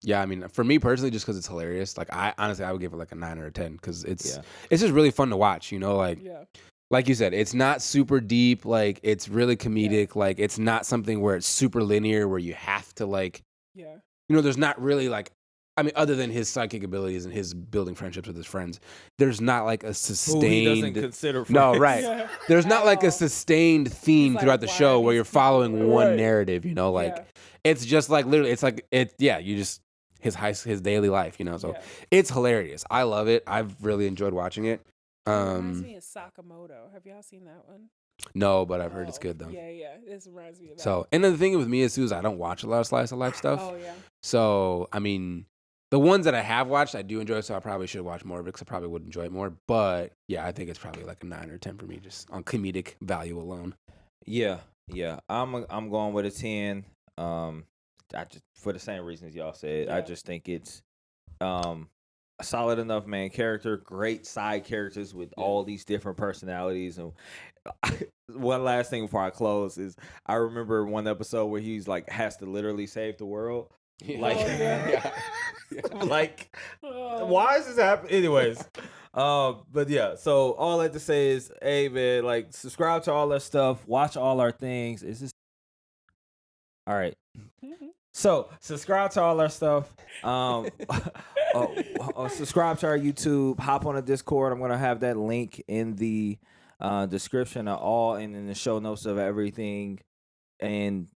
Yeah, I mean, for me personally, just because it's hilarious. Like, I would give it like a 9 or a 10 because it's just really fun to watch. Like you said, it's not super deep. Like, it's really comedic. Like, it's not something where it's super linear where you have to like. Yeah. There's not really like. I mean, other than his psychic abilities and his building friendships with his friends, there's not like a sustained. Who he doesn't consider friends. No, right. Yeah. There's not like a sustained theme like, throughout the show where you're following one narrative. It's just like literally. It's like it. Yeah, you just. His daily life, so it's hilarious. I love it. I've really enjoyed watching it. It reminds me of Sakamoto. Have y'all seen that one? No, but I've heard it's good though. Yeah. This reminds me of that. So, and then the thing with me is I don't watch a lot of slice of life stuff. Oh yeah. So, I mean, the ones that I have watched, I do enjoy. So I probably should watch more of it because I probably would enjoy it more. But yeah, I think it's probably like a 9 or 10 for me, just on comedic value alone. Yeah. Yeah, I'm going with a 10. I just for the same reasons y'all said. I just think it's a solid enough main character, great side characters with all these different personalities. And one last thing before I close is I remember one episode where he's like has to literally save the world. Like, like, why is this happening? Anyways, but yeah. So all I have to say is, hey man, like subscribe to all our stuff, watch all our things. Is this all right? So subscribe to all our stuff. Subscribe to our YouTube. Hop on the Discord. I'm gonna have that link in the description of all and in the show notes of everything. And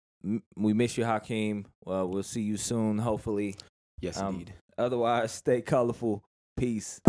we miss you, Hakeem. We'll see you soon, hopefully. Yes, indeed. Otherwise, stay colorful. Peace.